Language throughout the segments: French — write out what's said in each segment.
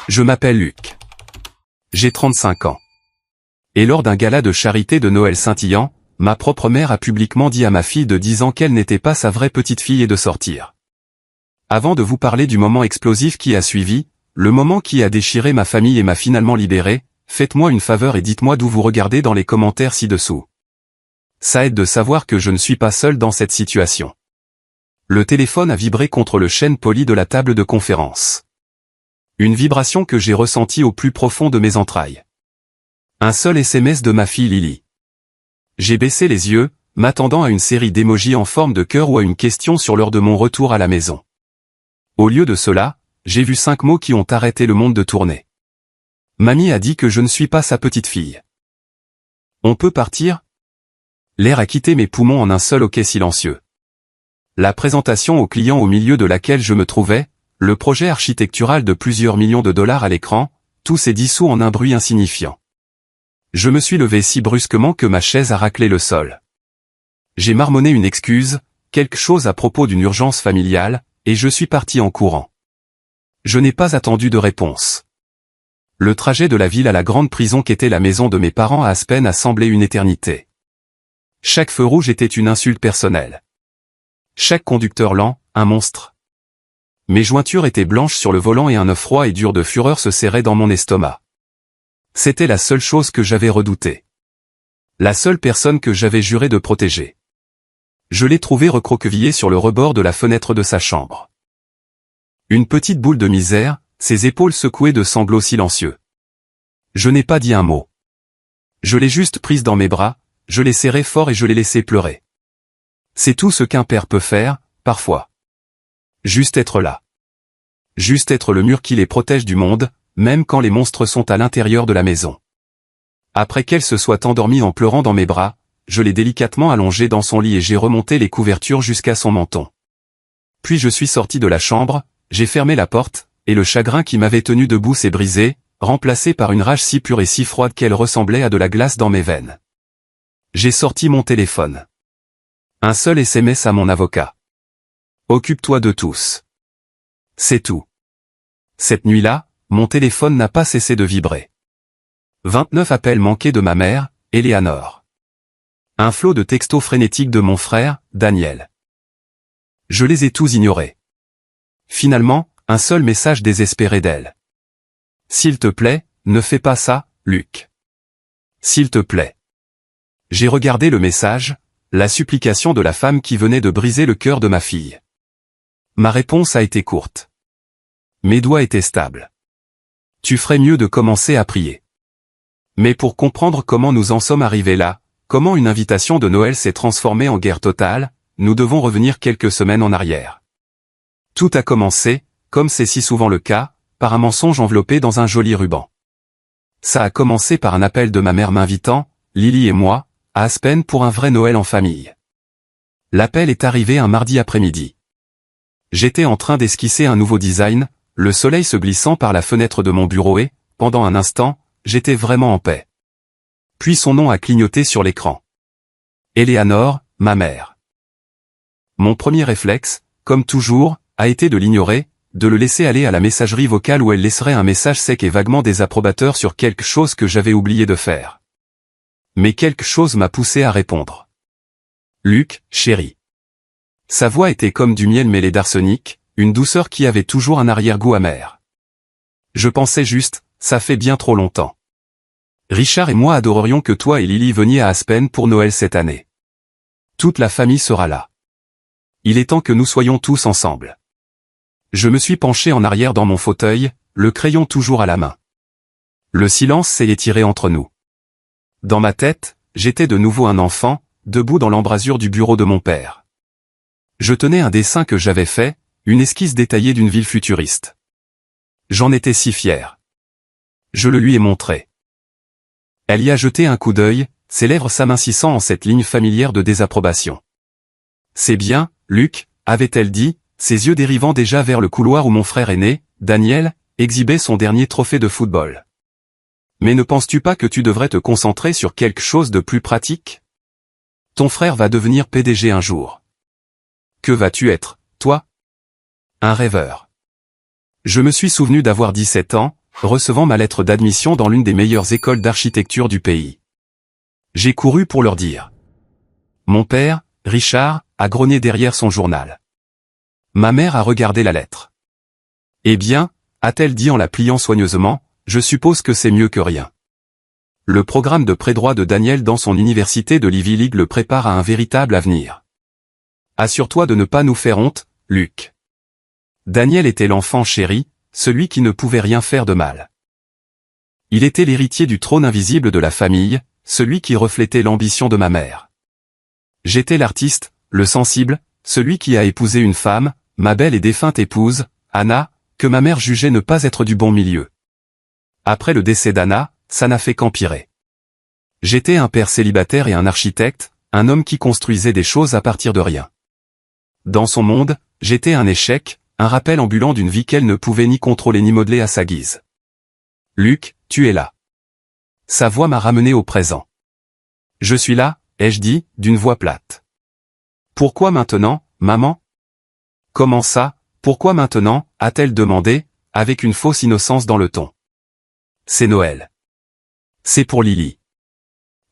Je m'appelle Luc. J'ai 35 ans. Et lors d'un gala de charité de Noël scintillant, ma propre mère a publiquement dit à ma fille de 10 ans qu'elle n'était pas sa vraie petite fille et de sortir. Avant de vous parler du moment explosif qui a suivi, le moment qui a déchiré ma famille et m'a finalement libéré, faites-moi une faveur et dites-moi d'où vous regardez dans les commentaires ci-dessous. Ça aide de savoir que je ne suis pas seul dans cette situation. Le téléphone a vibré contre le chêne poli de la table de conférence. Une vibration que j'ai ressentie au plus profond de mes entrailles. Un seul SMS de ma fille Lily. J'ai baissé les yeux, m'attendant à une série d'émojis en forme de cœur ou à une question sur l'heure de mon retour à la maison. Au lieu de cela, j'ai vu 5 mots qui ont arrêté le monde de tourner. Mamie a dit que je ne suis pas sa petite fille. On peut partir ? L'air a quitté mes poumons en un seul hoquet silencieux. La présentation au client au milieu de laquelle je me trouvais, le projet architectural de plusieurs millions de dollars à l'écran, tout s'est dissous en un bruit insignifiant. Je me suis levé si brusquement que ma chaise a raclé le sol. J'ai marmonné une excuse, quelque chose à propos d'une urgence familiale, et je suis parti en courant. Je n'ai pas attendu de réponse. Le trajet de la ville à la grande prison qu'était la maison de mes parents à Aspen a semblé une éternité. Chaque feu rouge était une insulte personnelle. Chaque conducteur lent, un monstre. Mes jointures étaient blanches sur le volant et un œuf froid et dur de fureur se serrait dans mon estomac. C'était la seule chose que j'avais redoutée. La seule personne que j'avais juré de protéger. Je l'ai trouvé recroquevillé sur le rebord de la fenêtre de sa chambre. Une petite boule de misère, ses épaules secouées de sanglots silencieux. Je n'ai pas dit un mot. Je l'ai juste prise dans mes bras, je l'ai serrée fort et je l'ai laissée pleurer. C'est tout ce qu'un père peut faire, parfois. Juste être là. Juste être le mur qui les protège du monde, même quand les monstres sont à l'intérieur de la maison. Après qu'elle se soit endormie en pleurant dans mes bras, je l'ai délicatement allongée dans son lit et j'ai remonté les couvertures jusqu'à son menton. Puis je suis sorti de la chambre, j'ai fermé la porte, et le chagrin qui m'avait tenu debout s'est brisé, remplacé par une rage si pure et si froide qu'elle ressemblait à de la glace dans mes veines. J'ai sorti mon téléphone. Un seul SMS à mon avocat. Occupe-toi de tous. C'est tout. Cette nuit-là, mon téléphone n'a pas cessé de vibrer. 29 appels manqués de ma mère, Eleanor. Un flot de textos frénétiques de mon frère, Daniel. Je les ai tous ignorés. Finalement, un seul message désespéré d'elle. S'il te plaît, ne fais pas ça, Luc. S'il te plaît. J'ai regardé le message, la supplication de la femme qui venait de briser le cœur de ma fille. Ma réponse a été courte. Mes doigts étaient stables. Tu ferais mieux de commencer à prier. Mais pour comprendre comment nous en sommes arrivés là, comment une invitation de Noël s'est transformée en guerre totale, nous devons revenir quelques semaines en arrière. Tout a commencé, comme c'est si souvent le cas, par un mensonge enveloppé dans un joli ruban. Ça a commencé par un appel de ma mère m'invitant, Lily et moi, à Aspen pour un vrai Noël en famille. L'appel est arrivé un mardi après-midi. J'étais en train d'esquisser un nouveau design, le soleil se glissant par la fenêtre de mon bureau et, pendant un instant, j'étais vraiment en paix. Puis son nom a clignoté sur l'écran. Eleanor, ma mère. Mon premier réflexe, comme toujours, a été de l'ignorer, de le laisser aller à la messagerie vocale où elle laisserait un message sec et vaguement désapprobateur sur quelque chose que j'avais oublié de faire. Mais quelque chose m'a poussé à répondre. Luc, chéri. Sa voix était comme du miel mêlé d'arsenic, une douceur qui avait toujours un arrière-goût amer. Je pensais juste, ça fait bien trop longtemps. Richard et moi adorerions que toi et Lily veniez à Aspen pour Noël cette année. Toute la famille sera là. Il est temps que nous soyons tous ensemble. Je me suis penché en arrière dans mon fauteuil, le crayon toujours à la main. Le silence s'est étiré entre nous. Dans ma tête, j'étais de nouveau un enfant, debout dans l'embrasure du bureau de mon père. Je tenais un dessin que j'avais fait, une esquisse détaillée d'une ville futuriste. J'en étais si fier. Je le lui ai montré. Elle y a jeté un coup d'œil, ses lèvres s'amincissant en cette ligne familière de désapprobation. C'est bien, Luc, avait-elle dit, ses yeux dérivant déjà vers le couloir où mon frère aîné, Daniel, exhibait son dernier trophée de football. Mais ne penses-tu pas que tu devrais te concentrer sur quelque chose de plus pratique ? Ton frère va devenir PDG un jour. Que vas-tu être, toi ? Un rêveur. Je me suis souvenu d'avoir 17 ans, recevant ma lettre d'admission dans l'une des meilleures écoles d'architecture du pays. J'ai couru pour leur dire. Mon père, Richard, a grogné derrière son journal. Ma mère a regardé la lettre. Eh bien, a-t-elle dit en la pliant soigneusement, je suppose que c'est mieux que rien. Le programme de pré-droit de Daniel dans son université de l'Ivy League le prépare à un véritable avenir. Assure-toi de ne pas nous faire honte, Luc. Daniel était l'enfant chéri, celui qui ne pouvait rien faire de mal. Il était l'héritier du trône invisible de la famille, celui qui reflétait l'ambition de ma mère. J'étais l'artiste, le sensible, celui qui a épousé une femme, ma belle et défunte épouse, Anna, que ma mère jugeait ne pas être du bon milieu. Après le décès d'Anna, ça n'a fait qu'empirer. J'étais un père célibataire et un architecte, un homme qui construisait des choses à partir de rien. Dans son monde, j'étais un échec, un rappel ambulant d'une vie qu'elle ne pouvait ni contrôler ni modeler à sa guise. Luc, tu es là. Sa voix m'a ramené au présent. Je suis là, ai-je dit, d'une voix plate. Pourquoi maintenant, maman? Comment ça, pourquoi maintenant, a-t-elle demandé, avec une fausse innocence dans le ton. C'est Noël. C'est pour Lily.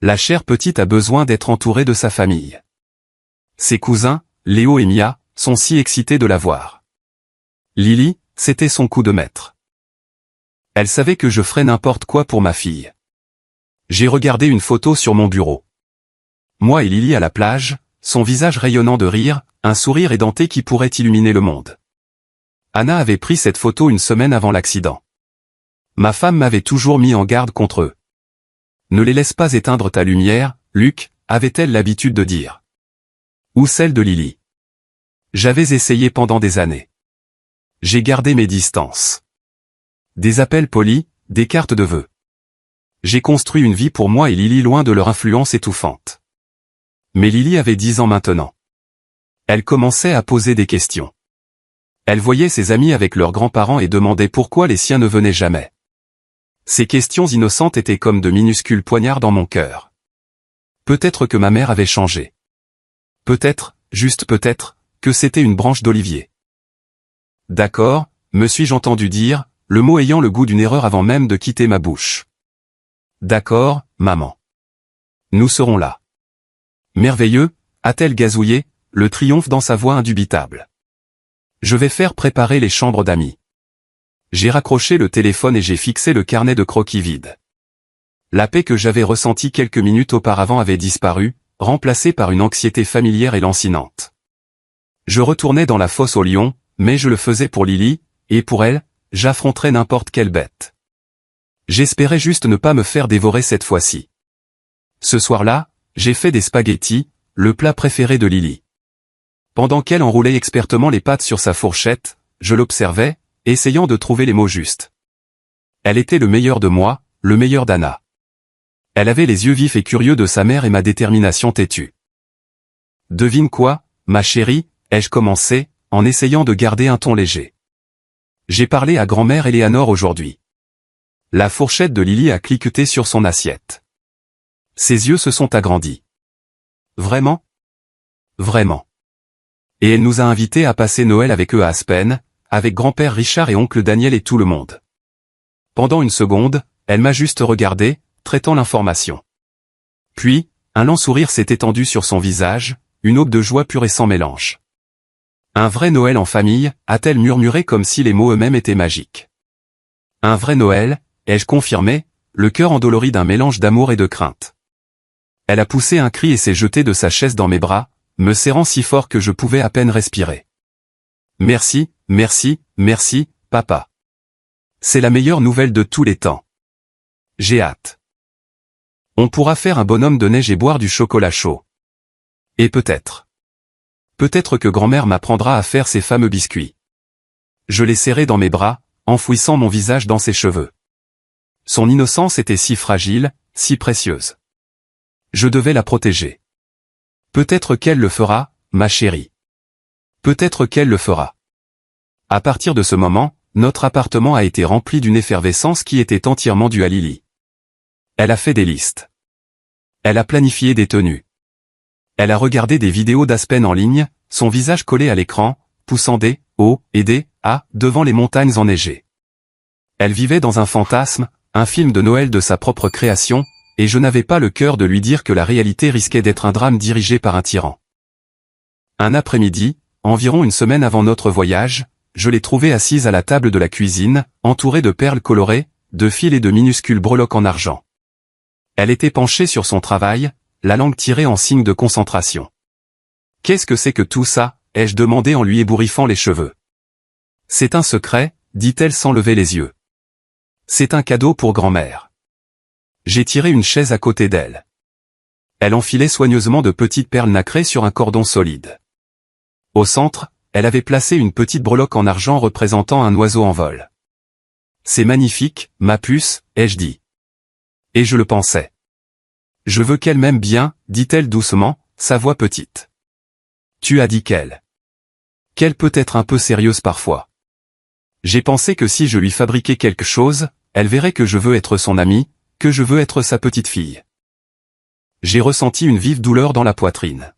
La chère petite a besoin d'être entourée de sa famille. Ses cousins, Léo et Mia, sont si excités de la voir. Lily, c'était son coup de maître. Elle savait que je ferais n'importe quoi pour ma fille. J'ai regardé une photo sur mon bureau. Moi et Lily à la plage, son visage rayonnant de rire, un sourire édenté qui pourrait illuminer le monde. Anna avait pris cette photo une semaine avant l'accident. Ma femme m'avait toujours mis en garde contre eux. Ne les laisse pas éteindre ta lumière, Luc, avait-elle l'habitude de dire. Ou celle de Lily. J'avais essayé pendant des années. J'ai gardé mes distances. Des appels polis, des cartes de vœux. J'ai construit une vie pour moi et Lily loin de leur influence étouffante. Mais Lily avait 10 ans maintenant. Elle commençait à poser des questions. Elle voyait ses amis avec leurs grands-parents et demandait pourquoi les siens ne venaient jamais. Ces questions innocentes étaient comme de minuscules poignards dans mon cœur. Peut-être que ma mère avait changé. Peut-être, juste peut-être, que c'était une branche d'olivier. D'accord, me suis-je entendu dire, le mot ayant le goût d'une erreur avant même de quitter ma bouche. D'accord, maman. Nous serons là. Merveilleux, a-t-elle gazouillé, le triomphe dans sa voix indubitable. Je vais faire préparer les chambres d'amis. J'ai raccroché le téléphone et j'ai fixé le carnet de croquis vide. La paix que j'avais ressentie quelques minutes auparavant avait disparu, remplacée par une anxiété familière et lancinante. Je retournais dans la fosse au lion, mais je le faisais pour Lily, et pour elle, j'affronterais n'importe quelle bête. J'espérais juste ne pas me faire dévorer cette fois-ci. Ce soir-là, j'ai fait des spaghettis, le plat préféré de Lily. Pendant qu'elle enroulait expertement les pâtes sur sa fourchette, je l'observais, essayant de trouver les mots justes. Elle était le meilleur de moi, le meilleur d'Anna. Elle avait les yeux vifs et curieux de sa mère et ma détermination têtue. Devine quoi, ma chérie, ai-je commencé, en essayant de garder un ton léger. J'ai parlé à grand-mère Éléanore aujourd'hui. La fourchette de Lily a cliqueté sur son assiette. Ses yeux se sont agrandis. Vraiment? Vraiment. Et elle nous a invités à passer Noël avec eux à Aspen, avec grand-père Richard et oncle Daniel et tout le monde. Pendant une seconde, elle m'a juste regardé, traitant l'information. Puis, un lent sourire s'est étendu sur son visage, une aube de joie pure et sans mélange. Un vrai Noël en famille, a-t-elle murmuré comme si les mots eux-mêmes étaient magiques. Un vrai Noël, ai-je confirmé, le cœur endolori d'un mélange d'amour et de crainte. Elle a poussé un cri et s'est jetée de sa chaise dans mes bras, me serrant si fort que je pouvais à peine respirer. Merci, merci, merci, papa. C'est la meilleure nouvelle de tous les temps. J'ai hâte. On pourra faire un bonhomme de neige et boire du chocolat chaud. Et peut-être. Peut-être que grand-mère m'apprendra à faire ces fameux biscuits. Je l'ai serré dans mes bras, enfouissant mon visage dans ses cheveux. Son innocence était si fragile, si précieuse. Je devais la protéger. Peut-être qu'elle le fera, ma chérie. Peut-être qu'elle le fera. À partir de ce moment, notre appartement a été rempli d'une effervescence qui était entièrement due à Lily. Elle a fait des listes. Elle a planifié des tenues. Elle a regardé des vidéos d'Aspen en ligne, son visage collé à l'écran, poussant des « O » et des « A » devant les montagnes enneigées. Elle vivait dans un fantasme, un film de Noël de sa propre création, et je n'avais pas le cœur de lui dire que la réalité risquait d'être un drame dirigé par un tyran. Un après-midi, environ une semaine avant notre voyage, je l'ai trouvée assise à la table de la cuisine, entourée de perles colorées, de fils et de minuscules breloques en argent. Elle était penchée sur son travail, la langue tirée en signe de concentration. « Qu'est-ce que c'est que tout ça ?» ai-je demandé en lui ébouriffant les cheveux. « C'est un secret, » dit-elle sans lever les yeux. « C'est un cadeau pour grand-mère. » J'ai tiré une chaise à côté d'elle. Elle enfilait soigneusement de petites perles nacrées sur un cordon solide. Au centre, elle avait placé une petite breloque en argent représentant un oiseau en vol. « C'est magnifique, ma puce, » ai-je dit. Et je le pensais. « Je veux qu'elle m'aime bien, » dit-elle doucement, sa voix petite. « Tu as dit qu'elle. Qu'elle peut être un peu sérieuse parfois. » J'ai pensé que si je lui fabriquais quelque chose, elle verrait que je veux être son amie, que je veux être sa petite fille. J'ai ressenti une vive douleur dans la poitrine.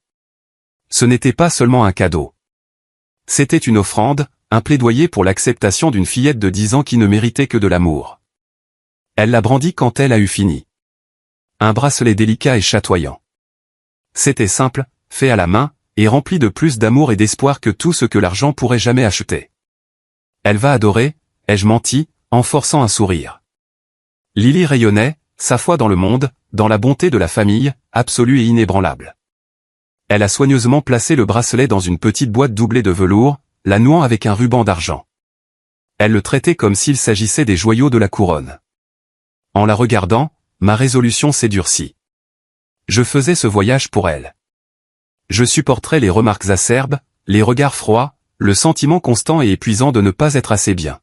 Ce n'était pas seulement un cadeau. C'était une offrande, un plaidoyer pour l'acceptation d'une fillette de 10 ans qui ne méritait que de l'amour. Elle l'a brandi quand elle a eu fini. Un bracelet délicat et chatoyant. C'était simple, fait à la main, et rempli de plus d'amour et d'espoir que tout ce que l'argent pourrait jamais acheter. Elle va adorer, ai-je menti, en forçant un sourire. Lily rayonnait, sa foi dans le monde, dans la bonté de la famille, absolue et inébranlable. Elle a soigneusement placé le bracelet dans une petite boîte doublée de velours, la nouant avec un ruban d'argent. Elle le traitait comme s'il s'agissait des joyaux de la couronne. En la regardant, ma résolution s'est durcie. Je faisais ce voyage pour elle. Je supporterais les remarques acerbes, les regards froids, le sentiment constant et épuisant de ne pas être assez bien.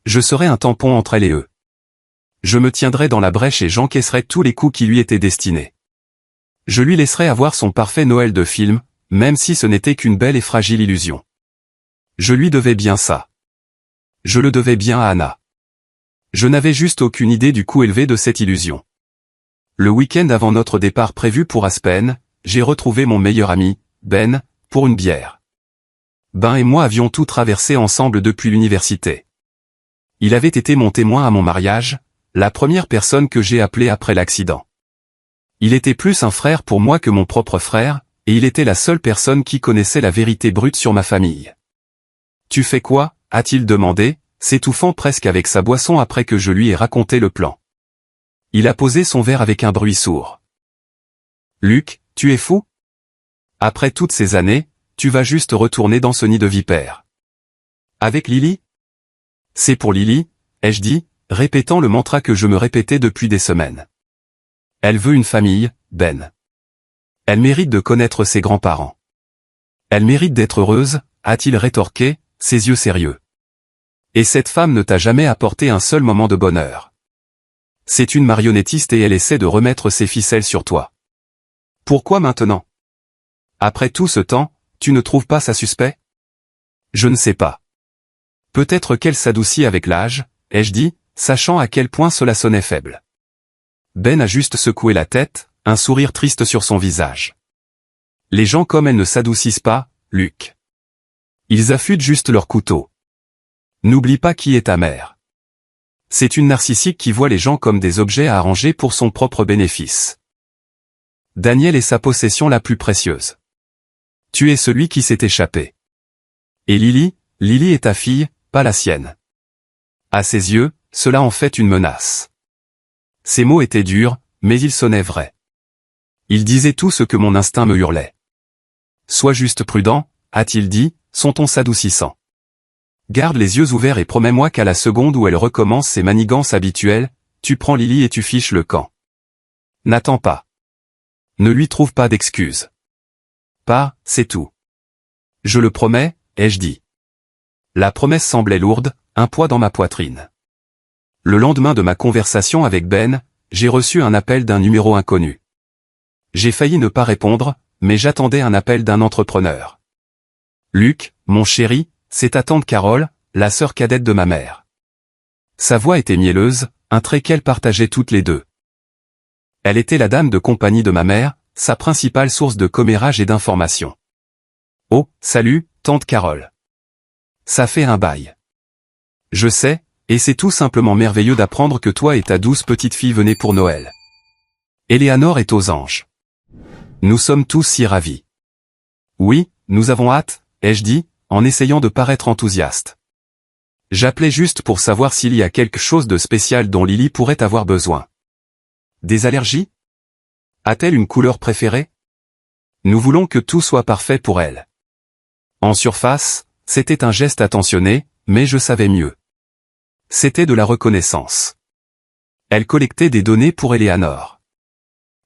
Je serais un tampon entre elle et eux. Je me tiendrais dans la brèche et j'encaisserais tous les coups qui lui étaient destinés. Je lui laisserais avoir son parfait Noël de film, même si ce n'était qu'une belle et fragile illusion. Je lui devais bien ça. Je le devais bien à Anna. Je n'avais juste aucune idée du coût élevé de cette illusion. Le week-end avant notre départ prévu pour Aspen, j'ai retrouvé mon meilleur ami, Ben, pour une bière. Ben et moi avions tout traversé ensemble depuis l'université. Il avait été mon témoin à mon mariage, la première personne que j'ai appelée après l'accident. Il était plus un frère pour moi que mon propre frère, et il était la seule personne qui connaissait la vérité brute sur ma famille. « Tu fais quoi ?» a-t-il demandé, s'étouffant presque avec sa boisson après que je lui ai raconté le plan. Il a posé son verre avec un bruit sourd. « Luc, tu es fou ? Après toutes ces années, tu vas juste retourner dans ce nid de vipères. Avec Lily ? C'est pour Lily, ai-je dit, répétant le mantra que je me répétais depuis des semaines. Elle veut une famille, Ben. Elle mérite de connaître ses grands-parents. Elle mérite d'être heureuse, a-t-il rétorqué, ses yeux sérieux. Et cette femme ne t'a jamais apporté un seul moment de bonheur. C'est une marionnettiste et elle essaie de remettre ses ficelles sur toi. Pourquoi maintenant ? Après tout ce temps, tu ne trouves pas ça suspect ? Je ne sais pas. Peut-être qu'elle s'adoucit avec l'âge, ai-je dit, sachant à quel point cela sonnait faible. Ben a juste secoué la tête, un sourire triste sur son visage. Les gens comme elle ne s'adoucissent pas, Luc. Ils affûtent juste leur couteau. N'oublie pas qui est ta mère. C'est une narcissique qui voit les gens comme des objets à arranger pour son propre bénéfice. Daniel est sa possession la plus précieuse. Tu es celui qui s'est échappé. Et Lily est ta fille, pas la sienne. À ses yeux, cela en fait une menace. Ces mots étaient durs, mais ils sonnaient vrais. Ils disaient tout ce que mon instinct me hurlait. Sois juste prudent, a-t-il dit, son ton s'adoucissant. Garde les yeux ouverts et promets-moi qu'à la seconde où elle recommence ses manigances habituelles, tu prends Lily et tu fiches le camp. N'attends pas. Ne lui trouve pas d'excuses. Pas, c'est tout. Je le promets, ai-je dit. La promesse semblait lourde, un poids dans ma poitrine. Le lendemain de ma conversation avec Ben, j'ai reçu un appel d'un numéro inconnu. J'ai failli ne pas répondre, mais j'attendais un appel d'un entrepreneur. Luc, mon chéri, c'est ta tante Carole, la sœur cadette de ma mère. Sa voix était mielleuse, un trait qu'elle partageait toutes les deux. Elle était la dame de compagnie de ma mère, sa principale source de commérage et d'information. Oh, salut, tante Carole. Ça fait un bail. Je sais, Et c'est tout simplement merveilleux d'apprendre que toi et ta douce petite fille venez pour Noël. Éléanore est aux anges. Nous sommes tous si ravis. Oui, nous avons hâte, ai-je dit, en essayant de paraître enthousiaste. J'appelais juste pour savoir s'il y a quelque chose de spécial dont Lily pourrait avoir besoin. Des allergies? A-t-elle une couleur préférée? Nous voulons que tout soit parfait pour elle. En surface, c'était un geste attentionné, mais je savais mieux. C'était de la reconnaissance. Elle collectait des données pour Éléanore.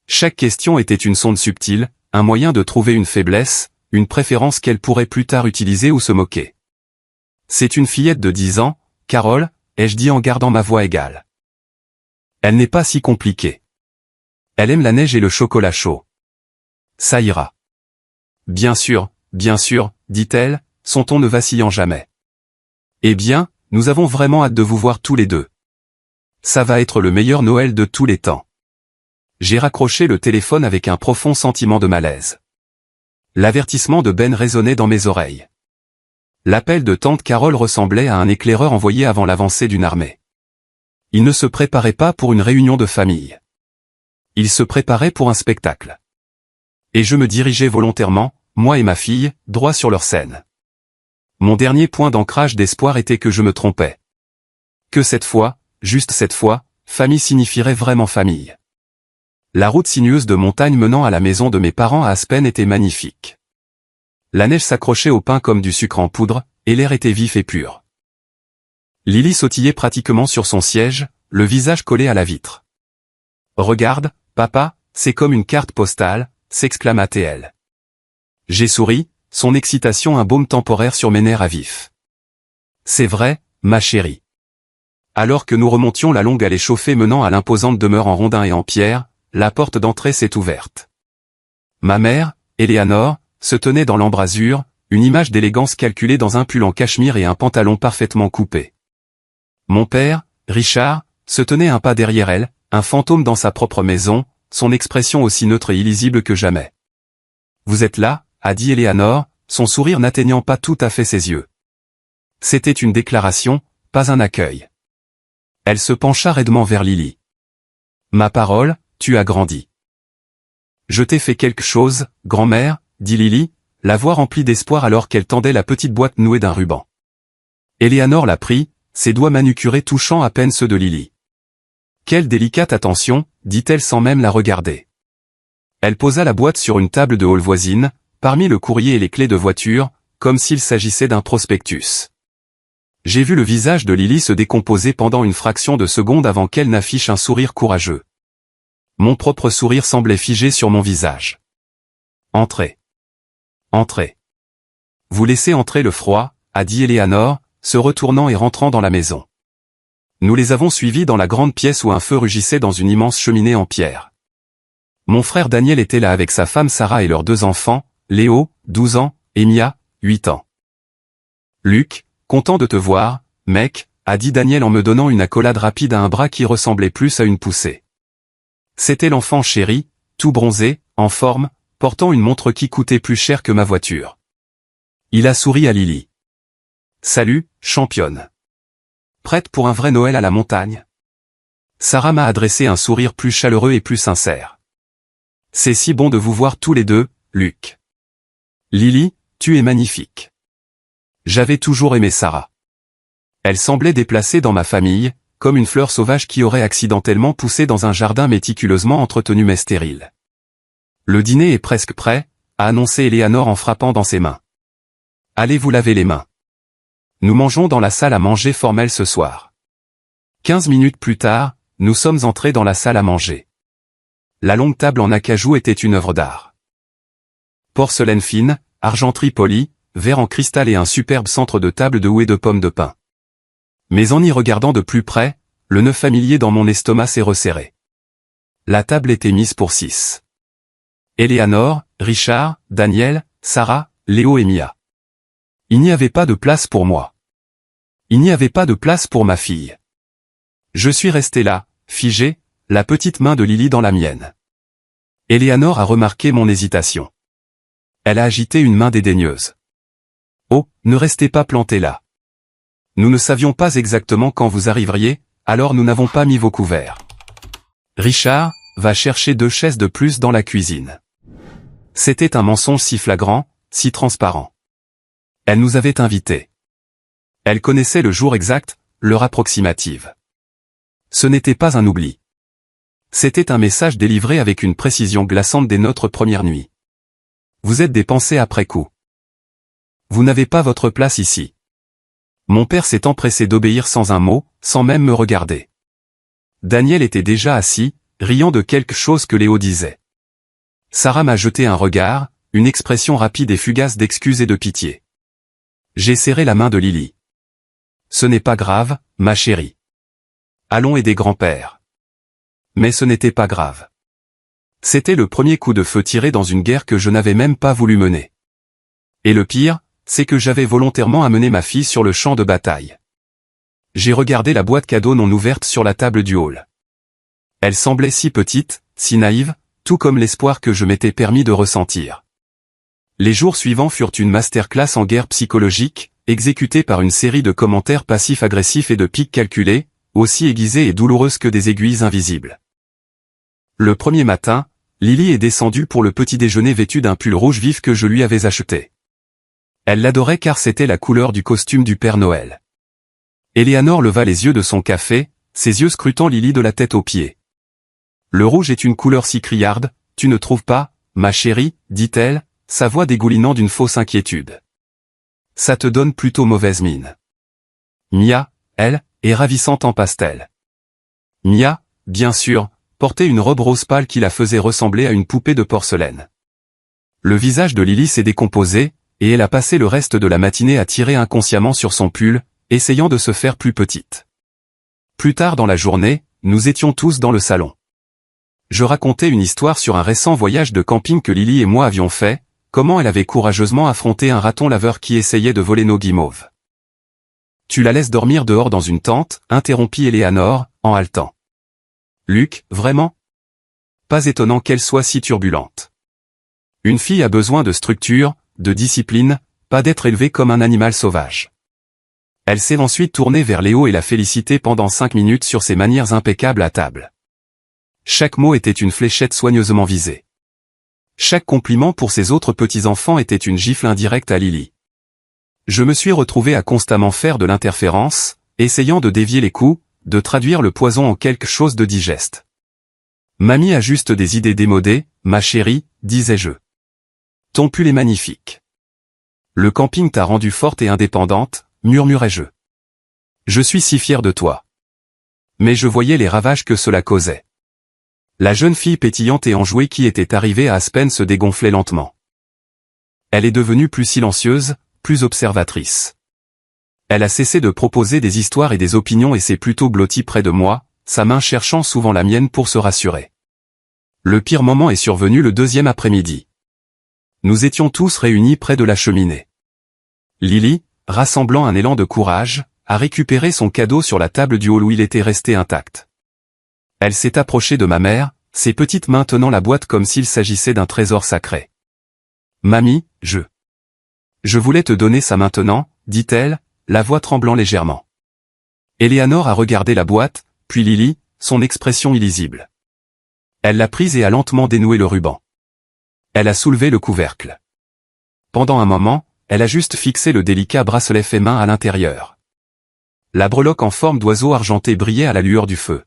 Chaque question était une sonde subtile, un moyen de trouver une faiblesse, une préférence qu'elle pourrait plus tard utiliser ou se moquer. C'est une fillette de 10 ans, Carole, ai-je dit en gardant ma voix égale. Elle n'est pas si compliquée. Elle aime la neige et le chocolat chaud. Ça ira. Bien sûr, dit-elle, son ton ne vacillant jamais. Eh bien, nous avons vraiment hâte de vous voir tous les deux. Ça va être le meilleur Noël de tous les temps. J'ai raccroché le téléphone avec un profond sentiment de malaise. L'avertissement de Ben résonnait dans mes oreilles. L'appel de tante Carole ressemblait à un éclaireur envoyé avant l'avancée d'une armée. Il ne se préparait pas pour une réunion de famille. Il se préparait pour un spectacle. Et je me dirigeais volontairement, moi et ma fille, droit sur leur scène. Mon dernier point d'ancrage d'espoir était que je me trompais. Que cette fois, juste cette fois, famille signifierait vraiment famille. La route sinueuse de montagne menant à la maison de mes parents à Aspen était magnifique. La neige s'accrochait au pain comme du sucre en poudre, et l'air était vif et pur. Lily sautillait pratiquement sur son siège, le visage collé à la vitre. « Regarde, papa, c'est comme une carte postale », s'exclama-t-elle. J'ai souri, son excitation un baume temporaire sur mes nerfs à vif. « C'est vrai, ma chérie. » Alors que nous remontions la longue allée chauffée menant à l'imposante demeure en rondin et en pierre, la porte d'entrée s'est ouverte. Ma mère, Éléanore, se tenait dans l'embrasure, une image d'élégance calculée dans un pull en cachemire et un pantalon parfaitement coupé. Mon père, Richard, se tenait un pas derrière elle, un fantôme dans sa propre maison, son expression aussi neutre et illisible que jamais. « Vous êtes là ?» a dit Éléanore, son sourire n'atteignant pas tout à fait ses yeux. C'était une déclaration, pas un accueil. Elle se pencha raidement vers Lily. « Ma parole, tu as grandi. »« Je t'ai fait quelque chose, grand-mère ?» dit Lily, la voix remplie d'espoir alors qu'elle tendait la petite boîte nouée d'un ruban. Éléanore la prit, ses doigts manucurés touchant à peine ceux de Lily. « Quelle délicate attention !» dit-elle sans même la regarder. Elle posa la boîte sur une table de hall voisine, parmi le courrier et les clés de voiture, comme s'il s'agissait d'un prospectus. J'ai vu le visage de Lily se décomposer pendant une fraction de seconde avant qu'elle n'affiche un sourire courageux. Mon propre sourire semblait figé sur mon visage. « Entrez. Entrez. Vous laissez entrer le froid, » a dit Éléanore, se retournant et rentrant dans la maison. Nous les avons suivis dans la grande pièce où un feu rugissait dans une immense cheminée en pierre. Mon frère Daniel était là avec sa femme Sarah et leurs 2 enfants, Léo, 12 ans, et Mia, 8 ans. « Luc, content de te voir, mec », a dit Daniel en me donnant une accolade rapide à un bras qui ressemblait plus à une poussée. C'était l'enfant chéri, tout bronzé, en forme, portant une montre qui coûtait plus cher que ma voiture. Il a souri à Lily. « Salut, championne. Prête pour un vrai Noël à la montagne ?» Sarah m'a adressé un sourire plus chaleureux et plus sincère. « C'est si bon de vous voir tous les deux, Luc. Lily, tu es magnifique. » J'avais toujours aimé Sarah. Elle semblait déplacée dans ma famille, comme une fleur sauvage qui aurait accidentellement poussé dans un jardin méticuleusement entretenu mais stérile. « Le dîner est presque prêt », a annoncé Éléanore en frappant dans ses mains. « Allez vous laver les mains. Nous mangeons dans la salle à manger formelle ce soir. » 15 minutes plus tard, nous sommes entrés dans la salle à manger. La longue table en acajou était une œuvre d'art. Porcelaine fine, argenterie polie, verre en cristal et un superbe centre de table de houée de pommes de pin. Mais en y regardant de plus près, le nœud familier dans mon estomac s'est resserré. La table était mise pour 6. Éléanore, Richard, Daniel, Sarah, Léo et Mia. Il n'y avait pas de place pour moi. Il n'y avait pas de place pour ma fille. Je suis resté là, figé, la petite main de Lily dans la mienne. Éléanore a remarqué mon hésitation. Elle a agité une main dédaigneuse. « Oh, ne restez pas planté là. Nous ne savions pas exactement quand vous arriveriez, alors nous n'avons pas mis vos couverts. Richard, va chercher 2 chaises de plus dans la cuisine. C'était un mensonge si flagrant, si transparent. Elle nous avait invités. Elle connaissait le jour exact, l'heure approximative. Ce n'était pas un oubli. C'était un message délivré avec une précision glaçante dès notre première nuit. Vous êtes des pensées après coup. Vous n'avez pas votre place ici. Mon père s'est empressé d'obéir sans un mot, sans même me regarder. Daniel était déjà assis, riant de quelque chose que Léo disait. Sarah m'a jeté un regard, une expression rapide et fugace d'excuse et de pitié. J'ai serré la main de Lily. Ce n'est pas grave, ma chérie. Allons aider grand-père. Mais ce n'était pas grave. C'était le premier coup de feu tiré dans une guerre que je n'avais même pas voulu mener. Et le pire, c'est que j'avais volontairement amené ma fille sur le champ de bataille. J'ai regardé la boîte cadeau non ouverte sur la table du hall. Elle semblait si petite, si naïve, tout comme l'espoir que je m'étais permis de ressentir. Les jours suivants furent une masterclass en guerre psychologique, exécutée par une série de commentaires passifs-agressifs et de piques calculées, aussi aiguisées et douloureuses que des aiguilles invisibles. Le premier matin, Lily est descendue pour le petit déjeuner vêtue d'un pull rouge vif que je lui avais acheté. Elle l'adorait car c'était la couleur du costume du Père Noël. Eleanor leva les yeux de son café, ses yeux scrutant Lily de la tête aux pieds. Le rouge est une couleur si criarde, tu ne trouves pas, ma chérie, dit-elle, sa voix dégoulinant d'une fausse inquiétude. Ça te donne plutôt mauvaise mine. Mia, elle, est ravissante en pastel. Mia, bien sûr, portait une robe rose pâle qui la faisait ressembler à une poupée de porcelaine. Le visage de Lily s'est décomposé, et elle a passé le reste de la matinée à tirer inconsciemment sur son pull, essayant de se faire plus petite. Plus tard dans la journée, nous étions tous dans le salon. Je racontais une histoire sur un récent voyage de camping que Lily et moi avions fait, comment elle avait courageusement affronté un raton laveur qui essayait de voler nos guimauves. Tu la laisses dormir dehors dans une tente, interrompit Eleanor, en haletant. Luc, vraiment? Pas étonnant qu'elle soit si turbulente. Une fille a besoin de structure, de discipline, pas d'être élevée comme un animal sauvage. Elle s'est ensuite tournée vers Léo et l'a félicité pendant 5 minutes sur ses manières impeccables à table. Chaque mot était une fléchette soigneusement visée. Chaque compliment pour ses autres petits-enfants était une gifle indirecte à Lily. Je me suis retrouvé à constamment faire de l'interférence, essayant de dévier les coups, de traduire le poison en quelque chose de digeste. Mamie a juste des idées démodées, ma chérie, disais-je. Ton pull est magnifique. Le camping t'a rendue forte et indépendante, murmurai-je. Je suis si fier de toi. Mais je voyais les ravages que cela causait. La jeune fille pétillante et enjouée qui était arrivée à Aspen se dégonflait lentement. Elle est devenue plus silencieuse, plus observatrice. Elle a cessé de proposer des histoires et des opinions et s'est plutôt blottie près de moi, sa main cherchant souvent la mienne pour se rassurer. Le pire moment est survenu le 2e après-midi. Nous étions tous réunis près de la cheminée. Lily, rassemblant un élan de courage, a récupéré son cadeau sur la table du hall où il était resté intact. Elle s'est approchée de ma mère, ses petites mains tenant la boîte comme s'il s'agissait d'un trésor sacré. Mamie, je voulais te donner ça maintenant, dit-elle, la voix tremblant légèrement. Eleanor a regardé la boîte, puis Lily, son expression illisible. Elle l'a prise et a lentement dénoué le ruban. Elle a soulevé le couvercle. Pendant un moment, elle a juste fixé le délicat bracelet fait main à l'intérieur. La breloque en forme d'oiseau argenté brillait à la lueur du feu.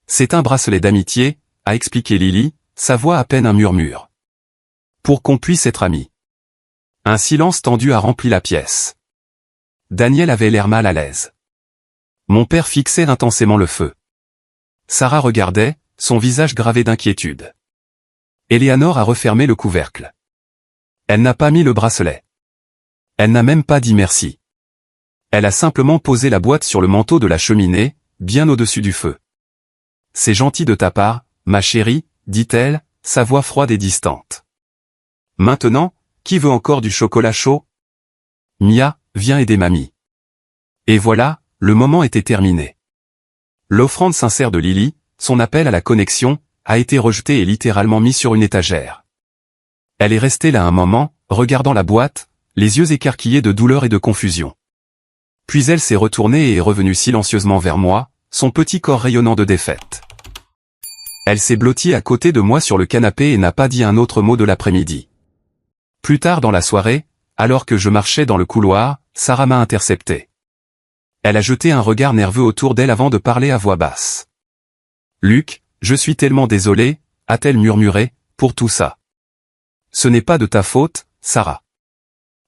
C'est un bracelet d'amitié, a expliqué Lily, sa voix à peine un murmure. Pour qu'on puisse être amis. Un silence tendu a rempli la pièce. Daniel avait l'air mal à l'aise. Mon père fixait intensément le feu. Sarah regardait, son visage gravé d'inquiétude. Eleanor a refermé le couvercle. Elle n'a pas mis le bracelet. Elle n'a même pas dit merci. Elle a simplement posé la boîte sur le manteau de la cheminée, bien au-dessus du feu. C'est gentil de ta part, ma chérie, dit-elle, sa voix froide et distante. Maintenant, qui veut encore du chocolat chaud? Mia, viens aider mamie. Et voilà, le moment était terminé. L'offrande sincère de Lily, son appel à la connexion, a été rejeté et littéralement mis sur une étagère. Elle est restée là un moment, regardant la boîte, les yeux écarquillés de douleur et de confusion. Puis elle s'est retournée et est revenue silencieusement vers moi, son petit corps rayonnant de défaite. Elle s'est blottie à côté de moi sur le canapé et n'a pas dit un autre mot de l'après-midi. Plus tard dans la soirée, alors que je marchais dans le couloir, Sarah m'a intercepté. Elle a jeté un regard nerveux autour d'elle avant de parler à voix basse. « Luc, je suis tellement désolée, a-t-elle murmuré, pour tout ça. Ce n'est pas de ta faute, Sarah.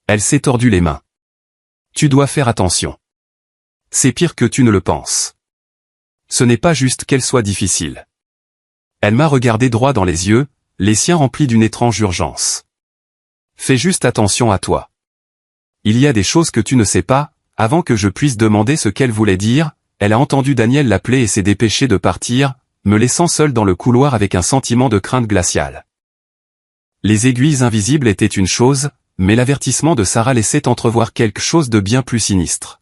Elle s'est tordu les mains. Tu dois faire attention. C'est pire que tu ne le penses. Ce n'est pas juste qu'elle soit difficile. Elle m'a regardé droit dans les yeux, les siens remplis d'une étrange urgence. Fais juste attention à toi. Il y a des choses que tu ne sais pas. Avant que je puisse demander ce qu'elle voulait dire, elle a entendu Daniel l'appeler et s'est dépêchée de partir, me laissant seul dans le couloir avec un sentiment de crainte glaciale. Les aiguilles invisibles étaient une chose, mais l'avertissement de Sarah laissait entrevoir quelque chose de bien plus sinistre.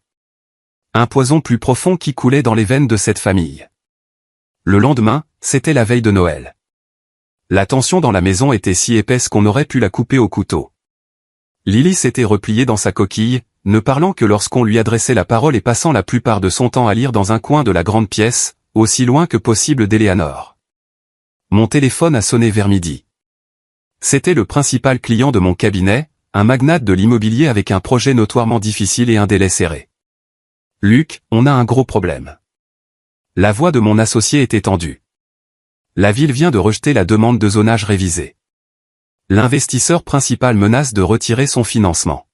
Un poison plus profond qui coulait dans les veines de cette famille. Le lendemain, c'était la veille de Noël. La tension dans la maison était si épaisse qu'on aurait pu la couper au couteau. Lily s'était repliée dans sa coquille, ne parlant que lorsqu'on lui adressait la parole et passant la plupart de son temps à lire dans un coin de la grande pièce, aussi loin que possible d'Eleanor. Mon téléphone a sonné vers midi. C'était le principal client de mon cabinet, un magnate de l'immobilier avec un projet notoirement difficile et un délai serré. « Luc, on a un gros problème. » La voix de mon associé était tendue. La ville vient de rejeter la demande de zonage révisée. L'investisseur principal menace de retirer son financement.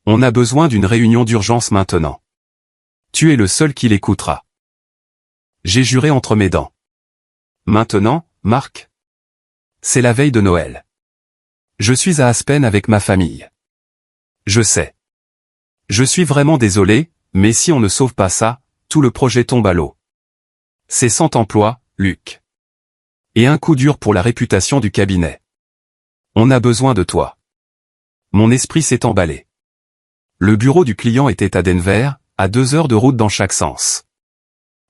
On a besoin d'une réunion d'urgence maintenant. Tu es le seul qui l'écoutera. J'ai juré entre mes dents. Maintenant, Marc? C'est la veille de Noël. Je suis à Aspen avec ma famille. Je sais. Je suis vraiment désolé, mais si on ne sauve pas ça, tout le projet tombe à l'eau. C'est 100 emplois, Luc. Et un coup dur pour la réputation du cabinet. On a besoin de toi. Mon esprit s'est emballé. Le bureau du client était à Denver, à 2 heures de route dans chaque sens.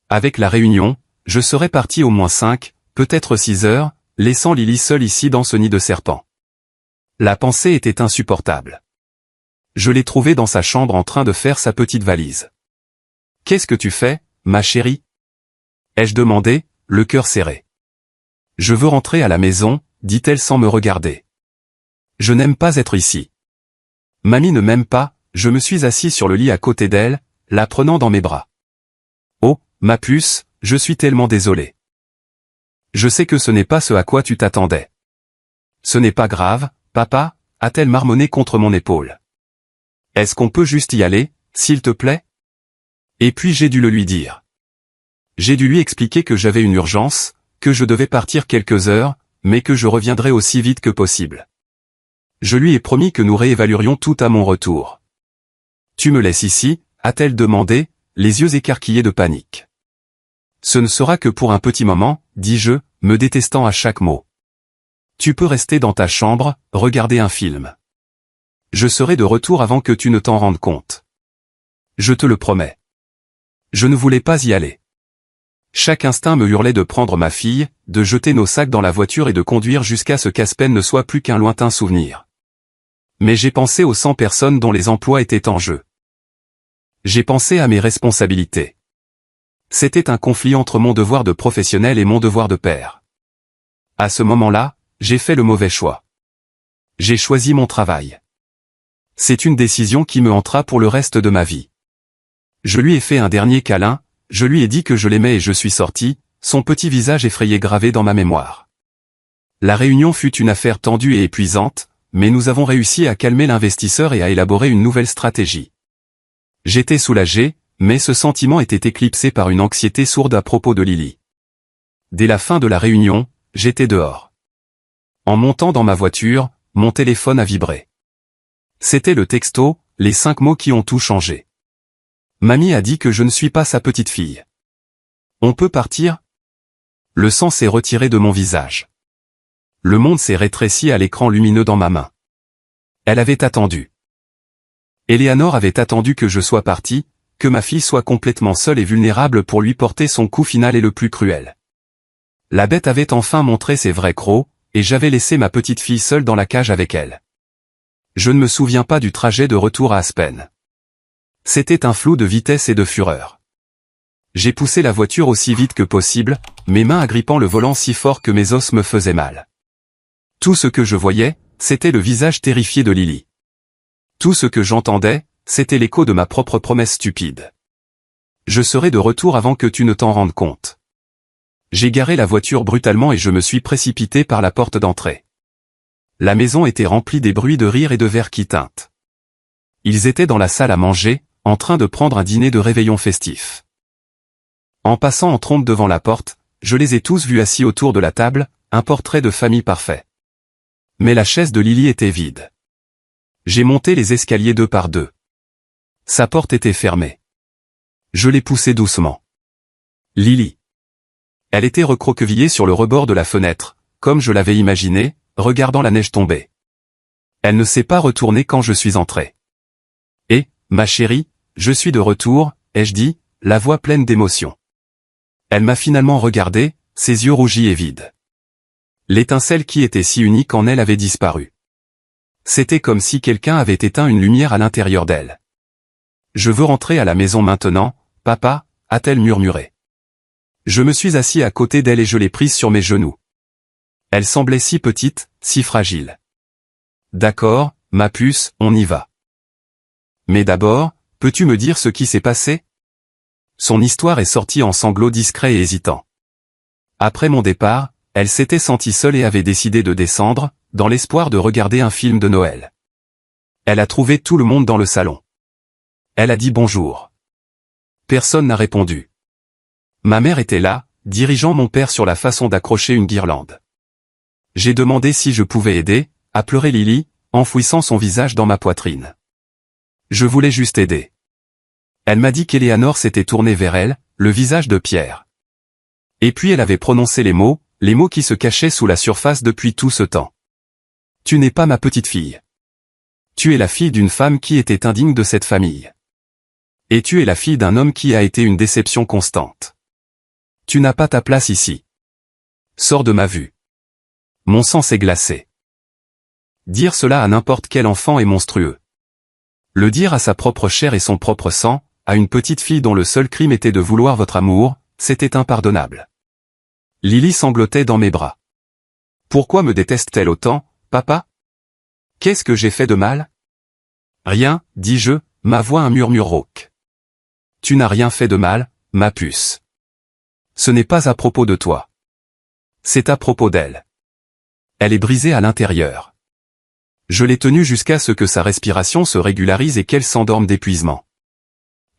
Avec la réunion, je serais parti au moins 5, peut-être 6 heures, laissant Lily seule ici dans ce nid de serpents. La pensée était insupportable. Je l'ai trouvée dans sa chambre en train de faire sa petite valise. « Qu'est-ce que tu fais, ma chérie ?» ai-je demandé, le cœur serré. « Je veux rentrer à la maison, » dit-elle sans me regarder. « Je n'aime pas être ici. Mamie ne m'aime pas. » Je me suis assis sur le lit à côté d'elle, la prenant dans mes bras. « Oh, ma puce, je suis tellement désolé. Je sais que ce n'est pas ce à quoi tu t'attendais. »« Ce n'est pas grave, papa, » a-t-elle marmonné contre mon épaule. « Est-ce qu'on peut juste y aller, s'il te plaît ?» Et puis j'ai dû le lui dire. J'ai dû lui expliquer que j'avais une urgence, que je devais partir quelques heures, mais que je reviendrais aussi vite que possible. Je lui ai promis que nous réévaluerions tout à mon retour. « Tu me laisses ici ?» a-t-elle demandé, les yeux écarquillés de panique. « Ce ne sera que pour un petit moment, » dis-je, me détestant à chaque mot. « Tu peux rester dans ta chambre, regarder un film. Je serai de retour avant que tu ne t'en rendes compte. Je te le promets. » Je ne voulais pas y aller. Chaque instinct me hurlait de prendre ma fille, de jeter nos sacs dans la voiture et de conduire jusqu'à ce qu'Aspen ne soit plus qu'un lointain souvenir. Mais j'ai pensé aux 100 personnes dont les emplois étaient en jeu. J'ai pensé à mes responsabilités. C'était un conflit entre mon devoir de professionnel et mon devoir de père. À ce moment-là, j'ai fait le mauvais choix. J'ai choisi mon travail. C'est une décision qui me hantera pour le reste de ma vie. Je lui ai fait un dernier câlin, je lui ai dit que je l'aimais et je suis sorti, son petit visage effrayé gravé dans ma mémoire. La réunion fut une affaire tendue et épuisante, mais nous avons réussi à calmer l'investisseur et à élaborer une nouvelle stratégie. J'étais soulagé, mais ce sentiment était éclipsé par une anxiété sourde à propos de Lily. Dès la fin de la réunion, j'étais dehors. En montant dans ma voiture, mon téléphone a vibré. C'était le texto, les 5 mots qui ont tout changé. Mamie a dit que je ne suis pas sa petite fille. On peut partir? Le sang s'est retiré de mon visage. Le monde s'est rétréci à l'écran lumineux dans ma main. Elle avait attendu. Eleanor avait attendu que je sois parti, que ma fille soit complètement seule et vulnérable pour lui porter son coup final et le plus cruel. La bête avait enfin montré ses vrais crocs, et j'avais laissé ma petite fille seule dans la cage avec elle. Je ne me souviens pas du trajet de retour à Aspen. C'était un flou de vitesse et de fureur. J'ai poussé la voiture aussi vite que possible, mes mains agrippant le volant si fort que mes os me faisaient mal. Tout ce que je voyais, c'était le visage terrifié de Lily. Tout ce que j'entendais, c'était l'écho de ma propre promesse stupide. Je serai de retour avant que tu ne t'en rendes compte. J'ai garé la voiture brutalement et je me suis précipité par la porte d'entrée. La maison était remplie des bruits de rire et de verres qui tintent. Ils étaient dans la salle à manger, en train de prendre un dîner de réveillon festif. En passant en trompe devant la porte, je les ai tous vus assis autour de la table, un portrait de famille parfait. Mais la chaise de Lily était vide. J'ai monté les escaliers 2 par 2. Sa porte était fermée. Je l'ai poussée doucement. Lily. Elle était recroquevillée sur le rebord de la fenêtre, comme je l'avais imaginé, regardant la neige tomber. Elle ne s'est pas retournée quand je suis entré. « Eh, ma chérie, je suis de retour », ai-je dit, la voix pleine d'émotion. Elle m'a finalement regardé, ses yeux rougis et vides. L'étincelle qui était si unique en elle avait disparu. C'était comme si quelqu'un avait éteint une lumière à l'intérieur d'elle. « Je veux rentrer à la maison maintenant, papa », a-t-elle murmuré. Je me suis assis à côté d'elle et je l'ai prise sur mes genoux. Elle semblait si petite, si fragile. « D'accord, ma puce, on y va. Mais d'abord, peux-tu me dire ce qui s'est passé ?» Son histoire est sortie en sanglots discrets et hésitants. Après mon départ, elle s'était sentie seule et avait décidé de descendre, dans l'espoir de regarder un film de Noël. Elle a trouvé tout le monde dans le salon. Elle a dit bonjour. Personne n'a répondu. Ma mère était là, dirigeant mon père sur la façon d'accrocher une guirlande. J'ai demandé si je pouvais aider, a pleuré Lily, enfouissant son visage dans ma poitrine. Je voulais juste aider. Elle m'a dit qu'Eleanor s'était tournée vers elle, le visage de pierre. Et puis elle avait prononcé les mots qui se cachaient sous la surface depuis tout ce temps. Tu n'es pas ma petite fille. Tu es la fille d'une femme qui était indigne de cette famille. Et tu es la fille d'un homme qui a été une déception constante. Tu n'as pas ta place ici. Sors de ma vue. Mon sang s'est glacé. Dire cela à n'importe quel enfant est monstrueux. Le dire à sa propre chair et son propre sang, à une petite fille dont le seul crime était de vouloir votre amour, c'était impardonnable. Lily sanglotait dans mes bras. Pourquoi me déteste-t-elle autant, papa? Qu'est-ce que j'ai fait de mal? Rien, dis-je, ma voix un murmure rauque. Tu n'as rien fait de mal, ma puce. Ce n'est pas à propos de toi. C'est à propos d'elle. Elle est brisée à l'intérieur. Je l'ai tenue jusqu'à ce que sa respiration se régularise et qu'elle s'endorme d'épuisement.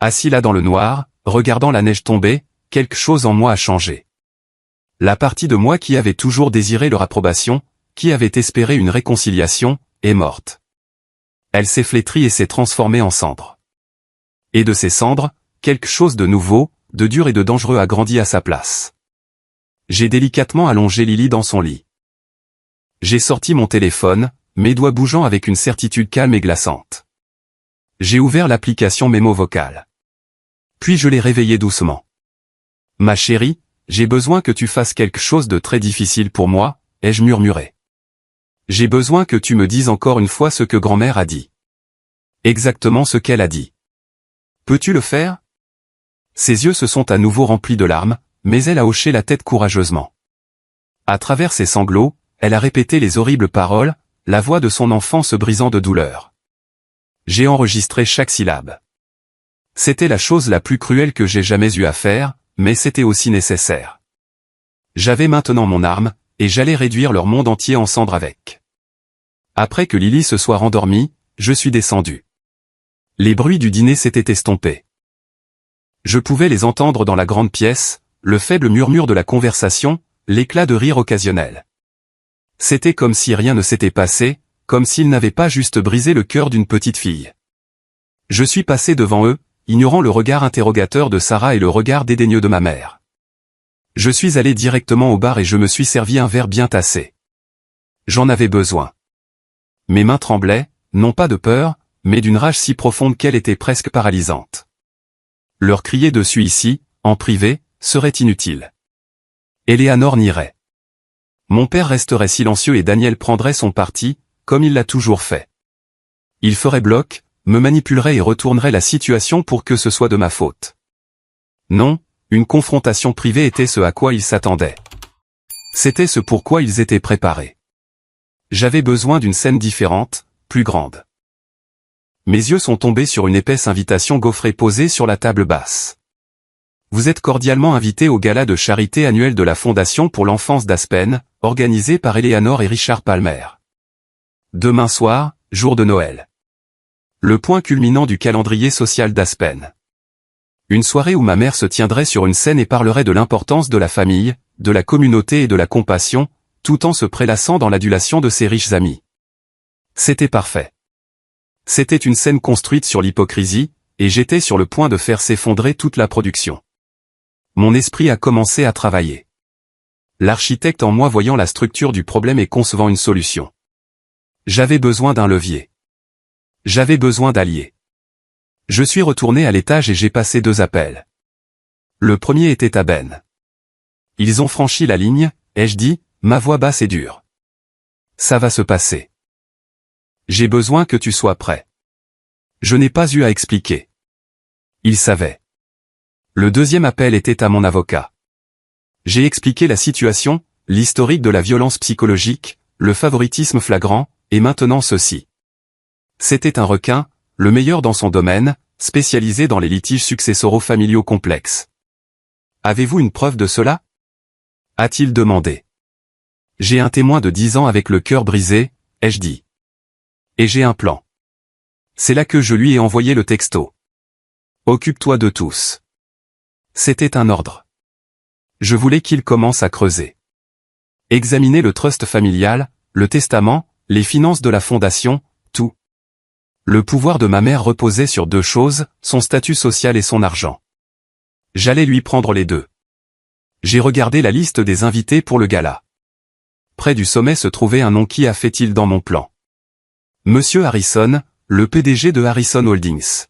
Assis là dans le noir, regardant la neige tomber, quelque chose en moi a changé. La partie de moi qui avait toujours désiré leur approbation, qui avait espéré une réconciliation, est morte. Elle s'est flétrie et s'est transformée en cendres. Et de ces cendres, quelque chose de nouveau, de dur et de dangereux a grandi à sa place. J'ai délicatement allongé Lily dans son lit. J'ai sorti mon téléphone, mes doigts bougeant avec une certitude calme et glaçante. J'ai ouvert l'application mémo vocale. Puis je l'ai réveillée doucement. Ma chérie, j'ai besoin que tu fasses quelque chose de très difficile pour moi, ai-je murmuré. J'ai besoin que tu me dises encore une fois ce que grand-mère a dit. Exactement ce qu'elle a dit. Peux-tu le faire? Ses yeux se sont à nouveau remplis de larmes, mais elle a hoché la tête courageusement. À travers ses sanglots, elle a répété les horribles paroles, la voix de son enfant se brisant de douleur. J'ai enregistré chaque syllabe. C'était la chose la plus cruelle que j'ai jamais eu à faire, mais c'était aussi nécessaire. J'avais maintenant mon arme, et j'allais réduire leur monde entier en cendres avec. Après que Lily se soit rendormie, je suis descendu. Les bruits du dîner s'étaient estompés. Je pouvais les entendre dans la grande pièce, le faible murmure de la conversation, l'éclat de rire occasionnel. C'était comme si rien ne s'était passé, comme s'ils n'avaient pas juste brisé le cœur d'une petite fille. Je suis passé devant eux, ignorant le regard interrogateur de Sarah et le regard dédaigneux de ma mère. Je suis allé directement au bar et je me suis servi un verre bien tassé. J'en avais besoin. Mes mains tremblaient, non pas de peur, mais d'une rage si profonde qu'elle était presque paralysante. Leur crier dessus ici, en privé, serait inutile. Eleanor nierait. Mon père resterait silencieux et Daniel prendrait son parti, comme il l'a toujours fait. Il ferait bloc, me manipulerait et retournerait la situation pour que ce soit de ma faute. Non, une confrontation privée était ce à quoi ils s'attendaient. C'était ce pourquoi ils étaient préparés. J'avais besoin d'une scène différente, plus grande. Mes yeux sont tombés sur une épaisse invitation gaufrée posée sur la table basse. Vous êtes cordialement invité au gala de charité annuel de la Fondation pour l'enfance d'Aspen, organisé par Eleanor et Richard Palmer. Demain soir, jour de Noël. Le point culminant du calendrier social d'Aspen. Une soirée où ma mère se tiendrait sur une scène et parlerait de l'importance de la famille, de la communauté et de la compassion, tout en se prélassant dans l'adulation de ses riches amis. C'était parfait. C'était une scène construite sur l'hypocrisie, et j'étais sur le point de faire s'effondrer toute la production. Mon esprit a commencé à travailler. L'architecte en moi voyant la structure du problème et concevant une solution. J'avais besoin d'un levier. J'avais besoin d'alliés. Je suis retourné à l'étage et j'ai passé 2 appels. Le premier était à Ben. Ils ont franchi la ligne, ai-je dit, ma voix basse et dure. Ça va se passer. J'ai besoin que tu sois prêt. Je n'ai pas eu à expliquer. Il savait. Le deuxième appel était à mon avocat. J'ai expliqué la situation, l'historique de la violence psychologique, le favoritisme flagrant, et maintenant ceci. C'était un requin, le meilleur dans son domaine, spécialisé dans les litiges successoro-familiaux complexes. Avez-vous une preuve de cela? A-t-il demandé. J'ai un témoin de 10 ans avec le cœur brisé, ai-je dit. Et j'ai un plan. C'est là que je lui ai envoyé le texto. Occupe-toi de tous. C'était un ordre. Je voulais qu'il commence à creuser. Examiner le trust familial, le testament, les finances de la fondation, tout. Le pouvoir de ma mère reposait sur 2 choses, son statut social et son argent. J'allais lui prendre les 2. J'ai regardé la liste des invités pour le gala. Près du sommet se trouvait un nom qui a fait-il dans mon plan. Monsieur Harrison, le PDG de Harrison Holdings.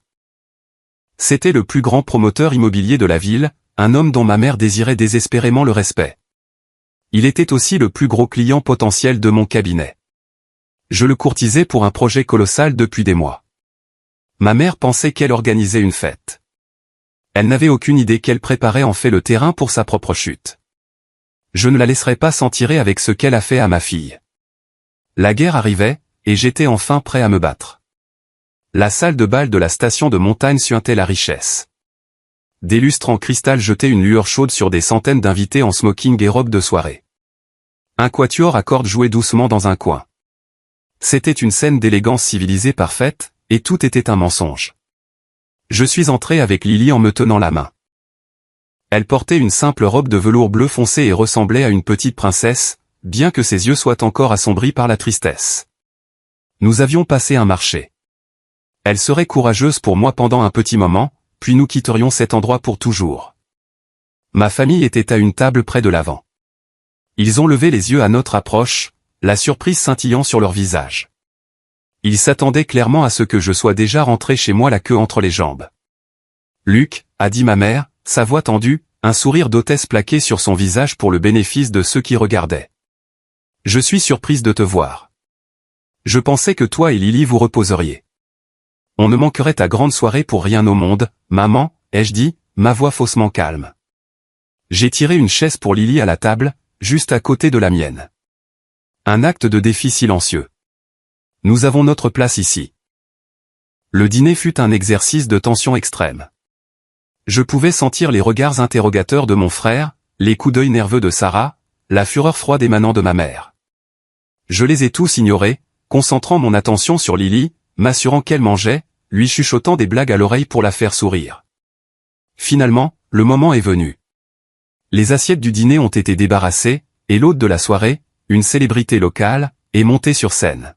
C'était le plus grand promoteur immobilier de la ville, un homme dont ma mère désirait désespérément le respect. Il était aussi le plus gros client potentiel de mon cabinet. Je le courtisais pour un projet colossal depuis des mois. Ma mère pensait qu'elle organisait une fête. Elle n'avait aucune idée qu'elle préparait en fait le terrain pour sa propre chute. Je ne la laisserai pas s'en tirer avec ce qu'elle a fait à ma fille. La guerre arrivait, et j'étais enfin prêt à me battre. La salle de bal de la station de montagne suintait la richesse. Des lustres en cristal jetaient une lueur chaude sur des centaines d'invités en smoking et robes de soirée. Un quatuor à cordes jouait doucement dans un coin. C'était une scène d'élégance civilisée parfaite, et tout était un mensonge. Je suis entré avec Lily en me tenant la main. Elle portait une simple robe de velours bleu foncé et ressemblait à une petite princesse, bien que ses yeux soient encore assombris par la tristesse. Nous avions passé un marché. Elle serait courageuse pour moi pendant un petit moment, puis nous quitterions cet endroit pour toujours. Ma famille était à une table près de l'avant. Ils ont levé les yeux à notre approche, la surprise scintillant sur leur visage. Ils s'attendaient clairement à ce que je sois déjà rentré chez moi la queue entre les jambes. Luc, a dit ma mère, sa voix tendue, un sourire d'hôtesse plaqué sur son visage pour le bénéfice de ceux qui regardaient. Je suis surprise de te voir. Je pensais que toi et Lily vous reposeriez. On ne manquerait ta grande soirée pour rien au monde, maman, ai-je dit, ma voix faussement calme. J'ai tiré une chaise pour Lily à la table, juste à côté de la mienne. Un acte de défi silencieux. Nous avons notre place ici. Le dîner fut un exercice de tension extrême. Je pouvais sentir les regards interrogateurs de mon frère, les coups d'œil nerveux de Sarah, la fureur froide émanant de ma mère. Je les ai tous ignorés, concentrant mon attention sur Lily, m'assurant qu'elle mangeait, lui chuchotant des blagues à l'oreille pour la faire sourire. Finalement, le moment est venu. Les assiettes du dîner ont été débarrassées, et l'hôte de la soirée, une célébrité locale, est monté sur scène.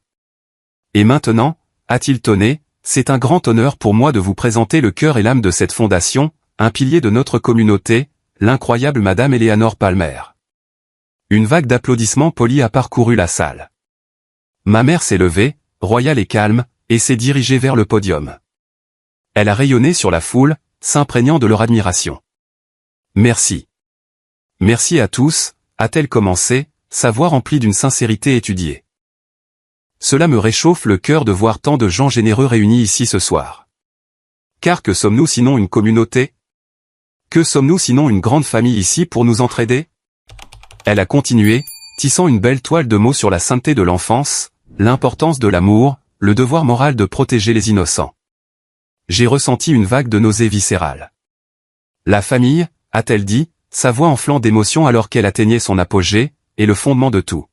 Et maintenant, a-t-il tonné, c'est un grand honneur pour moi de vous présenter le cœur et l'âme de cette fondation, un pilier de notre communauté, l'incroyable Madame Eleanor Palmer. Une vague d'applaudissements polis a parcouru la salle. Ma mère s'est levée, royale et calme, et s'est dirigée vers le podium. Elle a rayonné sur la foule, s'imprégnant de leur admiration. Merci. Merci à tous, a-t-elle commencé, sa voix remplie d'une sincérité étudiée. Cela me réchauffe le cœur de voir tant de gens généreux réunis ici ce soir. Car que sommes-nous sinon une communauté? Que sommes-nous sinon une grande famille ici pour nous entraider? Elle a continué, tissant une belle toile de mots sur la sainteté de l'enfance, l'importance de l'amour, le devoir moral de protéger les innocents. J'ai ressenti une vague de nausée viscérale. La famille, a-t-elle dit, sa voix enflant d'émotion alors qu'elle atteignait son apogée, est le fondement de tout.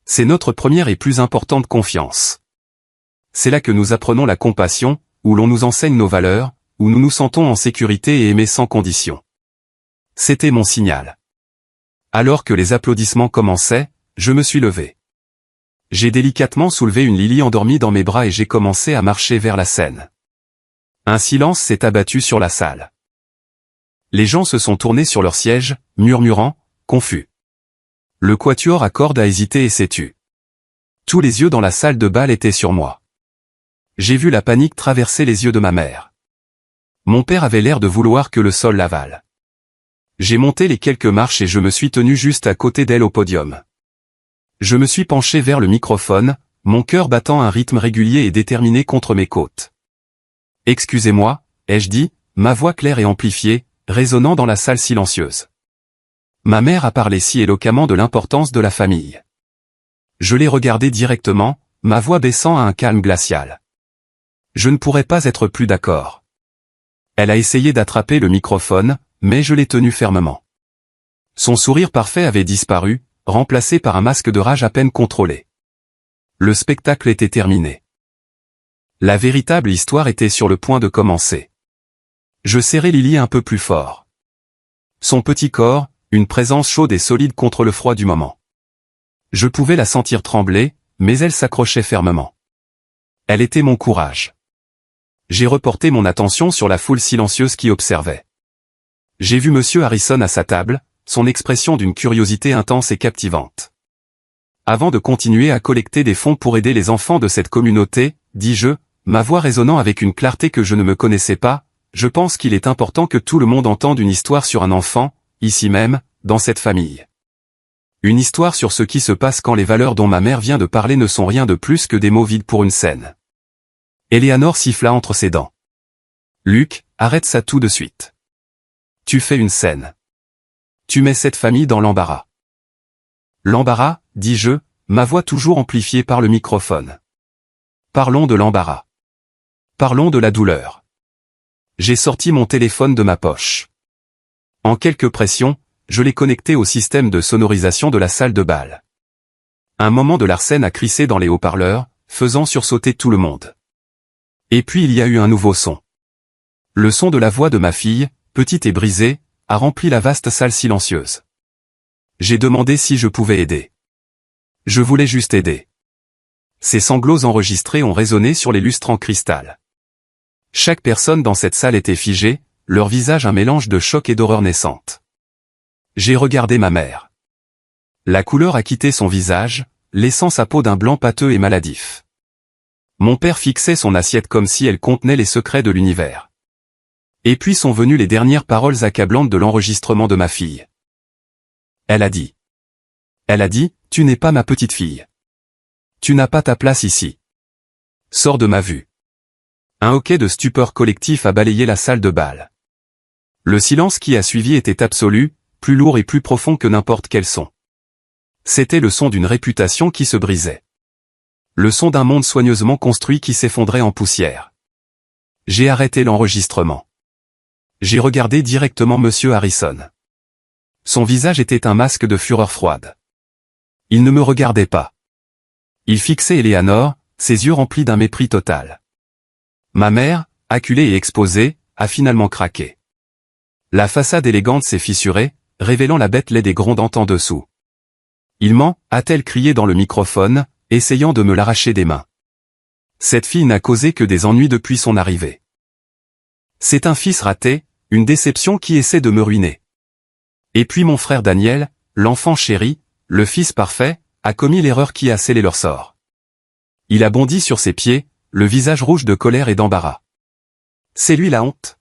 C'est notre première et plus importante confiance. C'est là que nous apprenons la compassion, où l'on nous enseigne nos valeurs, où nous nous sentons en sécurité et aimés sans condition. C'était mon signal. Alors que les applaudissements commençaient, je me suis levé. J'ai délicatement soulevé une Lily endormie dans mes bras et j'ai commencé à marcher vers la scène. Un silence s'est abattu sur la salle. Les gens se sont tournés sur leurs sièges, murmurant, confus. Le quatuor à cordes a hésité et s'est tu. Tous les yeux dans la salle de bal étaient sur moi. J'ai vu la panique traverser les yeux de ma mère. Mon père avait l'air de vouloir que le sol l'avale. J'ai monté les quelques marches et je me suis tenu juste à côté d'elle au podium. Je me suis penché vers le microphone, mon cœur battant un rythme régulier et déterminé contre mes côtes. « Excusez-moi » ai-je dit, ma voix claire et amplifiée, résonnant dans la salle silencieuse. Ma mère a parlé si éloquemment de l'importance de la famille. Je l'ai regardée directement, ma voix baissant à un calme glacial. Je ne pourrais pas être plus d'accord. Elle a essayé d'attraper le microphone, mais je l'ai tenu fermement. Son sourire parfait avait disparu, remplacé par un masque de rage à peine contrôlé. Le spectacle était terminé. La véritable histoire était sur le point de commencer. Je serrai Lily un peu plus fort. Son petit corps, une présence chaude et solide contre le froid du moment. Je pouvais la sentir trembler, mais elle s'accrochait fermement. Elle était mon courage. J'ai reporté mon attention sur la foule silencieuse qui observait. J'ai vu Monsieur Harrison à sa table, son expression d'une curiosité intense et captivante. Avant de continuer à collecter des fonds pour aider les enfants de cette communauté, dis-je, ma voix résonnant avec une clarté que je ne me connaissais pas, je pense qu'il est important que tout le monde entende une histoire sur un enfant, ici même, dans cette famille. Une histoire sur ce qui se passe quand les valeurs dont ma mère vient de parler ne sont rien de plus que des mots vides pour une scène. Eleanor siffla entre ses dents. « Luc, arrête ça tout de suite. Tu fais une scène. Tu mets cette famille dans l'embarras. » L'embarras, dis-je, ma voix toujours amplifiée par le microphone. Parlons de l'embarras. Parlons de la douleur. J'ai sorti mon téléphone de ma poche. En quelques pressions, je l'ai connecté au système de sonorisation de la salle de bal. Un moment de Larsen a crissé dans les haut-parleurs, faisant sursauter tout le monde. Et puis il y a eu un nouveau son. Le son de la voix de ma fille, petite et brisée, a rempli la vaste salle silencieuse. J'ai demandé si je pouvais aider. Je voulais juste aider. Ces sanglots enregistrés ont résonné sur les lustres en cristal. Chaque personne dans cette salle était figée, leur visage un mélange de choc et d'horreur naissante. J'ai regardé ma mère. La couleur a quitté son visage, laissant sa peau d'un blanc pâteux et maladif. Mon père fixait son assiette comme si elle contenait les secrets de l'univers. Et puis sont venues les dernières paroles accablantes de l'enregistrement de ma fille. Elle a dit, tu n'es pas ma petite fille. Tu n'as pas ta place ici. Sors de ma vue. Un hoquet de stupeur collectif a balayé la salle de bal. Le silence qui a suivi était absolu, plus lourd et plus profond que n'importe quel son. C'était le son d'une réputation qui se brisait. Le son d'un monde soigneusement construit qui s'effondrait en poussière. J'ai arrêté l'enregistrement. J'ai regardé directement Monsieur Harrison. Son visage était un masque de fureur froide. Il ne me regardait pas. Il fixait Eleanor, ses yeux remplis d'un mépris total. Ma mère, acculée et exposée, a finalement craqué. La façade élégante s'est fissurée, révélant la bête laide et grondante en dessous. Il ment, a-t-elle crié dans le microphone, essayant de me l'arracher des mains. Cette fille n'a causé que des ennuis depuis son arrivée. C'est un fils raté, une déception qui essaie de me ruiner. Et puis mon frère Daniel, l'enfant chéri, le fils parfait, a commis l'erreur qui a scellé leur sort. Il a bondi sur ses pieds, le visage rouge de colère et d'embarras. C'est lui la honte,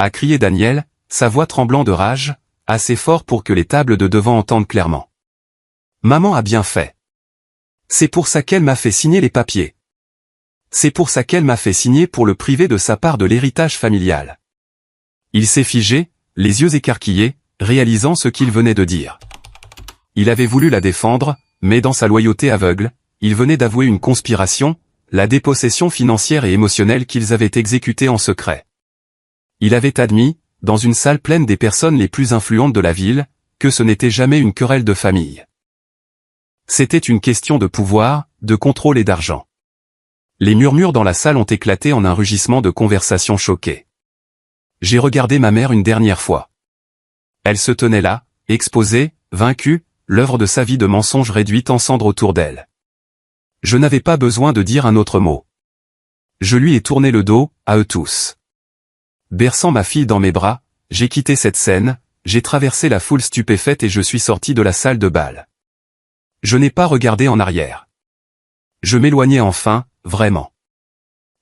a crié Daniel, sa voix tremblant de rage, assez fort pour que les tables de devant entendent clairement. Maman a bien fait. C'est pour ça qu'elle m'a fait signer les papiers. C'est pour ça qu'elle m'a fait signer pour le priver de sa part de l'héritage familial. Il s'est figé, les yeux écarquillés, réalisant ce qu'il venait de dire. Il avait voulu la défendre, mais dans sa loyauté aveugle, il venait d'avouer une conspiration, la dépossession financière et émotionnelle qu'ils avaient exécutée en secret. Il avait admis, dans une salle pleine des personnes les plus influentes de la ville, que ce n'était jamais une querelle de famille. C'était une question de pouvoir, de contrôle et d'argent. Les murmures dans la salle ont éclaté en un rugissement de conversation choquée. J'ai regardé ma mère une dernière fois. Elle se tenait là, exposée, vaincue, l'œuvre de sa vie de mensonges réduite en cendres autour d'elle. Je n'avais pas besoin de dire un autre mot. Je lui ai tourné le dos, à eux tous. Berçant ma fille dans mes bras, j'ai quitté cette scène, j'ai traversé la foule stupéfaite et je suis sorti de la salle de bal. Je n'ai pas regardé en arrière. Je m'éloignais enfin, vraiment.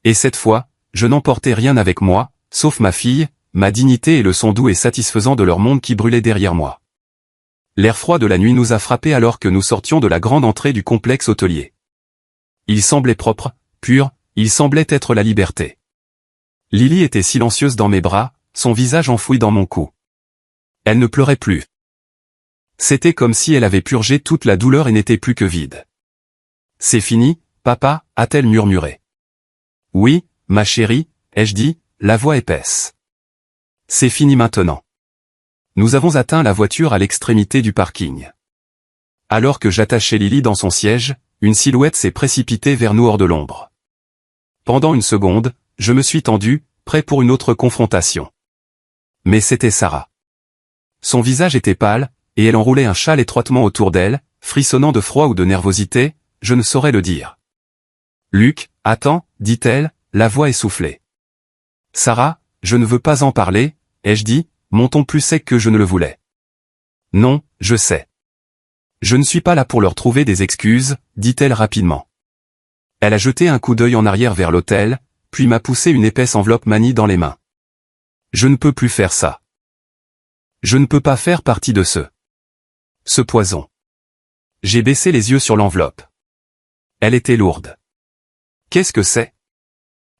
Et cette fois, je n'emportais rien avec moi, sauf ma fille, ma dignité et le son doux et satisfaisant de leur monde qui brûlait derrière moi. L'air froid de la nuit nous a frappés alors que nous sortions de la grande entrée du complexe hôtelier. Il semblait propre, pur, il semblait être la liberté. Lily était silencieuse dans mes bras, son visage enfoui dans mon cou. Elle ne pleurait plus. C'était comme si elle avait purgé toute la douleur et n'était plus que vide. « C'est fini, papa » a-t-elle murmuré. « Oui, ma chérie » ai-je dit, la voix épaisse. « C'est fini maintenant. » Nous avons atteint la voiture à l'extrémité du parking. Alors que j'attachais Lily dans son siège, une silhouette s'est précipitée vers nous hors de l'ombre. Pendant une seconde, je me suis tendu, prêt pour une autre confrontation. Mais c'était Sarah. Son visage était pâle, et elle enroulait un châle étroitement autour d'elle, frissonnant de froid ou de nervosité, je ne saurais le dire. « Luc, attends, dit-elle, la voix essoufflée. « Sarah, je ne veux pas en parler, ai-je dit, mon ton plus sec que je ne le voulais. « Non, je sais. Je ne suis pas là pour leur trouver des excuses, dit-elle rapidement. Elle a jeté un coup d'œil en arrière vers l'hôtel, puis m'a poussé une épaisse enveloppe manie dans les mains. Je ne peux plus faire ça. Je ne peux pas faire partie de ce poison. J'ai baissé les yeux sur l'enveloppe. Elle était lourde. Qu'est-ce que c'est?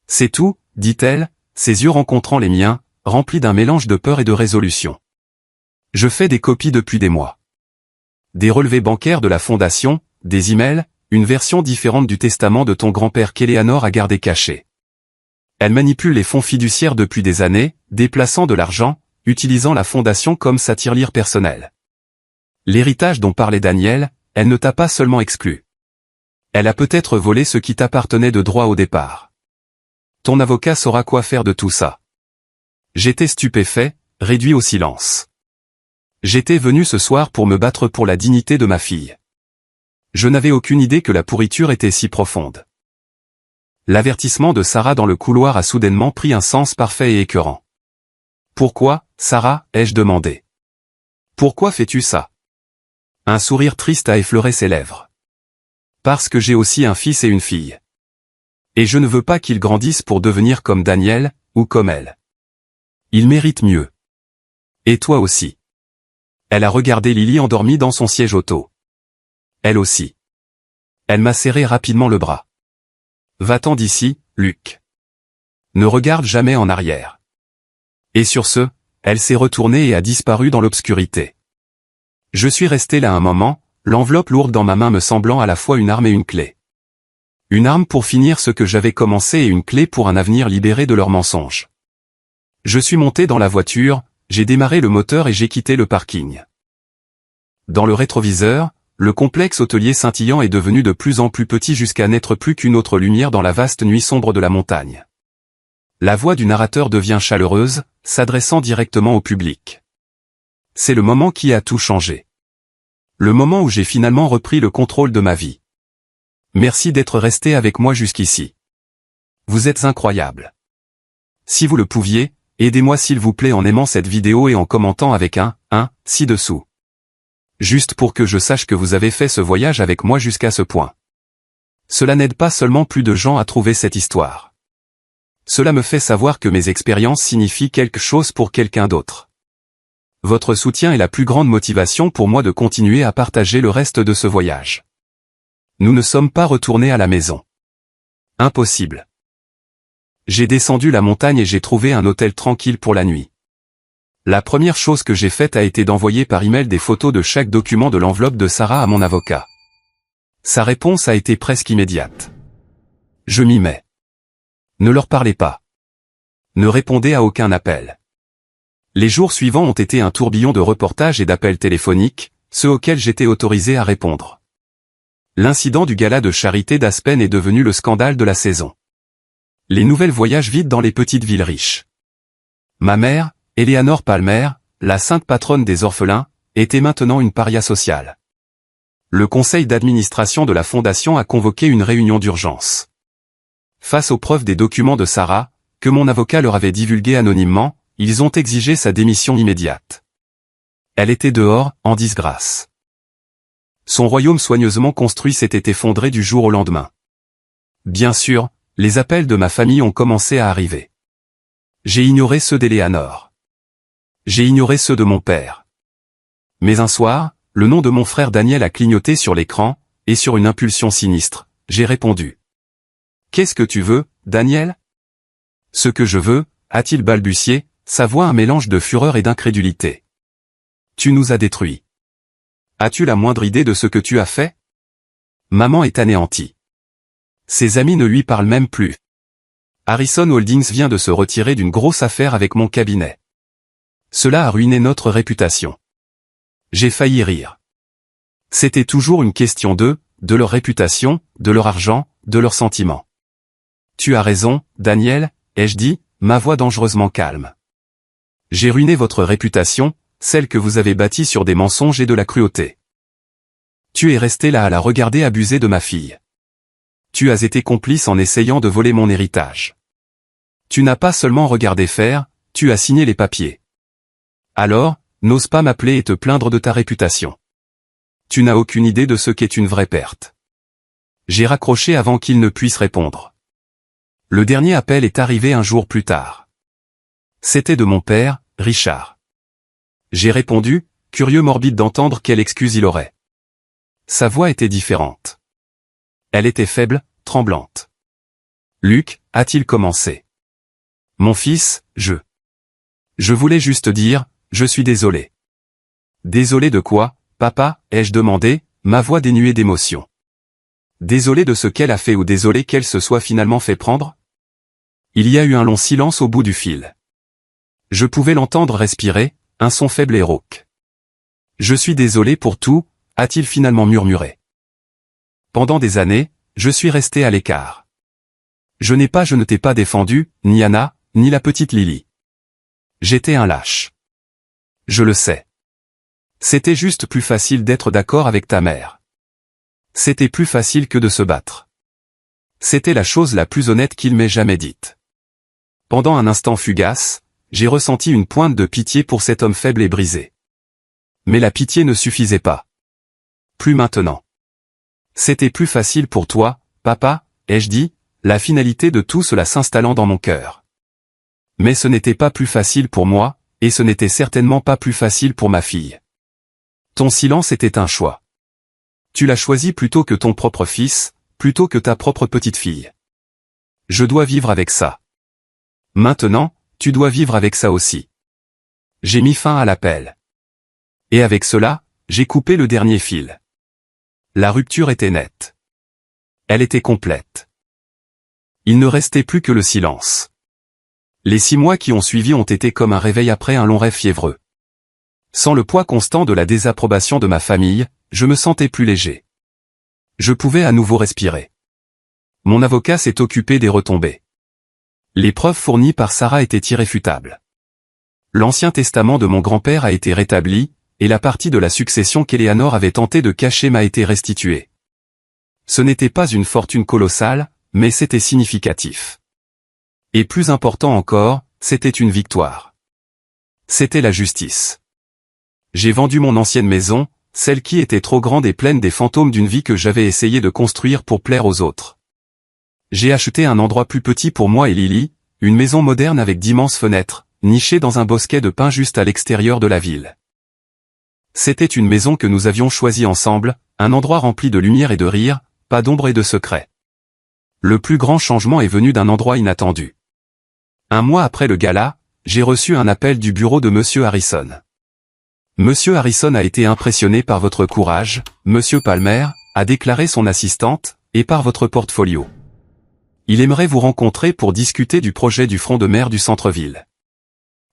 C'est tout, dit-elle, ses yeux rencontrant les miens, remplis d'un mélange de peur et de résolution. Je fais des copies depuis des mois. Des relevés bancaires de la fondation, des emails, une version différente du testament de ton grand-père qu'Eleanor a gardé caché. Elle manipule les fonds fiduciaires depuis des années, déplaçant de l'argent, utilisant la fondation comme sa tirelire personnelle. L'héritage dont parlait Daniel, elle ne t'a pas seulement exclu. Elle a peut-être volé ce qui t'appartenait de droit au départ. Ton avocat saura quoi faire de tout ça. J'étais stupéfait, réduit au silence. J'étais venu ce soir pour me battre pour la dignité de ma fille. Je n'avais aucune idée que la pourriture était si profonde. L'avertissement de Sarah dans le couloir a soudainement pris un sens parfait et écœurant. Pourquoi, Sarah, ai-je demandé. Pourquoi fais-tu ça? Un sourire triste a effleuré ses lèvres. Parce que j'ai aussi un fils et une fille. Et je ne veux pas qu'ils grandissent pour devenir comme Daniel, ou comme elle. Ils méritent mieux. Et toi aussi. Elle a regardé Lily endormie dans son siège auto. Elle aussi. Elle m'a serré rapidement le bras. Va-t'en d'ici, Luc. Ne regarde jamais en arrière. Et sur ce, elle s'est retournée et a disparu dans l'obscurité. Je suis resté là un moment, l'enveloppe lourde dans ma main me semblant à la fois une arme et une clé. Une arme pour finir ce que j'avais commencé et une clé pour un avenir libéré de leurs mensonges. Je suis monté dans la voiture, j'ai démarré le moteur et j'ai quitté le parking. Dans le rétroviseur, le complexe hôtelier scintillant est devenu de plus en plus petit jusqu'à n'être plus qu'une autre lumière dans la vaste nuit sombre de la montagne. La voix du narrateur devient chaleureuse, s'adressant directement au public. C'est le moment qui a tout changé. Le moment où j'ai finalement repris le contrôle de ma vie. Merci d'être resté avec moi jusqu'ici. Vous êtes incroyable. Si vous le pouviez, aidez-moi s'il vous plaît en aimant cette vidéo et en commentant avec un ci-dessous. Juste pour que je sache que vous avez fait ce voyage avec moi jusqu'à ce point. Cela n'aide pas seulement plus de gens à trouver cette histoire. Cela me fait savoir que mes expériences signifient quelque chose pour quelqu'un d'autre. Votre soutien est la plus grande motivation pour moi de continuer à partager le reste de ce voyage. Nous ne sommes pas retournés à la maison. Impossible. J'ai descendu la montagne et j'ai trouvé un hôtel tranquille pour la nuit. La première chose que j'ai faite a été d'envoyer par email des photos de chaque document de l'enveloppe de Sarah à mon avocat. Sa réponse a été presque immédiate. Je m'y mets. Ne leur parlez pas. Ne répondez à aucun appel. Les jours suivants ont été un tourbillon de reportages et d'appels téléphoniques, ceux auxquels j'étais autorisé à répondre. L'incident du gala de charité d'Aspen est devenu le scandale de la saison. Les nouvelles voyagent vite dans les petites villes riches. Ma mère, Eleanor Palmer, la sainte patronne des orphelins, était maintenant une paria sociale. Le conseil d'administration de la fondation a convoqué une réunion d'urgence. Face aux preuves des documents de Sarah, que mon avocat leur avait divulgués anonymement, ils ont exigé sa démission immédiate. Elle était dehors, en disgrâce. Son royaume soigneusement construit s'était effondré du jour au lendemain. Bien sûr, les appels de ma famille ont commencé à arriver. J'ai ignoré ceux d'Eleanor. J'ai ignoré ceux de mon père. Mais un soir, le nom de mon frère Daniel a clignoté sur l'écran, et sur une impulsion sinistre, j'ai répondu. « Qu'est-ce que tu veux, Daniel ?»« Ce que je veux, a-t-il balbutié, sa voix un mélange de fureur et d'incrédulité. « Tu nous as détruits. As-tu la moindre idée de ce que tu as fait ?» Maman est anéantie. Ses amis ne lui parlent même plus. Harrison Holdings vient de se retirer d'une grosse affaire avec mon cabinet. Cela a ruiné notre réputation. J'ai failli rire. C'était toujours une question de leur réputation, de leur argent, de leurs sentiments. Tu as raison, Daniel, ai-je dit, ma voix dangereusement calme. J'ai ruiné votre réputation, celle que vous avez bâtie sur des mensonges et de la cruauté. Tu es resté là à la regarder abuser de ma fille. Tu as été complice en essayant de voler mon héritage. Tu n'as pas seulement regardé faire, tu as signé les papiers. Alors, n'ose pas m'appeler et te plaindre de ta réputation. Tu n'as aucune idée de ce qu'est une vraie perte. J'ai raccroché avant qu'il ne puisse répondre. Le dernier appel est arrivé un jour plus tard. C'était de mon père, Richard. J'ai répondu, curieux morbide d'entendre quelle excuse il aurait. Sa voix était différente. Elle était faible, tremblante. Luc, a-t-il commencé. Mon fils, Je voulais juste dire, je suis désolé. Désolé de quoi, papa, ai-je demandé, ma voix dénuée d'émotion. Désolé de ce qu'elle a fait ou désolé qu'elle se soit finalement fait prendre? Il y a eu un long silence au bout du fil. Je pouvais l'entendre respirer, un son faible et rauque. Je suis désolé pour tout, a-t-il finalement murmuré. Pendant des années, je suis resté à l'écart. Je ne t'ai pas défendu, ni Anna, ni la petite Lily. J'étais un lâche. Je le sais. C'était juste plus facile d'être d'accord avec ta mère. C'était plus facile que de se battre. C'était la chose la plus honnête qu'il m'ait jamais dite. Pendant un instant fugace, j'ai ressenti une pointe de pitié pour cet homme faible et brisé. Mais la pitié ne suffisait pas. Plus maintenant. C'était plus facile pour toi, papa, ai-je dit, la finalité de tout cela s'installant dans mon cœur. Mais ce n'était pas plus facile pour moi, et ce n'était certainement pas plus facile pour ma fille. Ton silence était un choix. Tu l'as choisi plutôt que ton propre fils, plutôt que ta propre petite fille. Je dois vivre avec ça. Maintenant, tu dois vivre avec ça aussi. J'ai mis fin à l'appel. Et avec cela, j'ai coupé le dernier fil. La rupture était nette. Elle était complète. Il ne restait plus que le silence. Les 6 mois qui ont suivi ont été comme un réveil après un long rêve fiévreux. Sans le poids constant de la désapprobation de ma famille, je me sentais plus léger. Je pouvais à nouveau respirer. Mon avocat s'est occupé des retombées. Les preuves fournies par Sarah étaient irréfutables. L'Ancien Testament de mon grand-père a été rétabli, et la partie de la succession qu'Eleanor avait tenté de cacher m'a été restituée. Ce n'était pas une fortune colossale, mais c'était significatif. Et plus important encore, c'était une victoire. C'était la justice. J'ai vendu mon ancienne maison, celle qui était trop grande et pleine des fantômes d'une vie que j'avais essayé de construire pour plaire aux autres. J'ai acheté un endroit plus petit pour moi et Lily, une maison moderne avec d'immenses fenêtres, nichée dans un bosquet de pins juste à l'extérieur de la ville. C'était une maison que nous avions choisie ensemble, un endroit rempli de lumière et de rire, pas d'ombre et de secret. Le plus grand changement est venu d'un endroit inattendu. Un mois après le gala, j'ai reçu un appel du bureau de Monsieur Harrison. Monsieur Harrison a été impressionné par votre courage, Monsieur Palmer, a déclaré son assistante, et par votre portfolio. Il aimerait vous rencontrer pour discuter du projet du front de mer du centre-ville.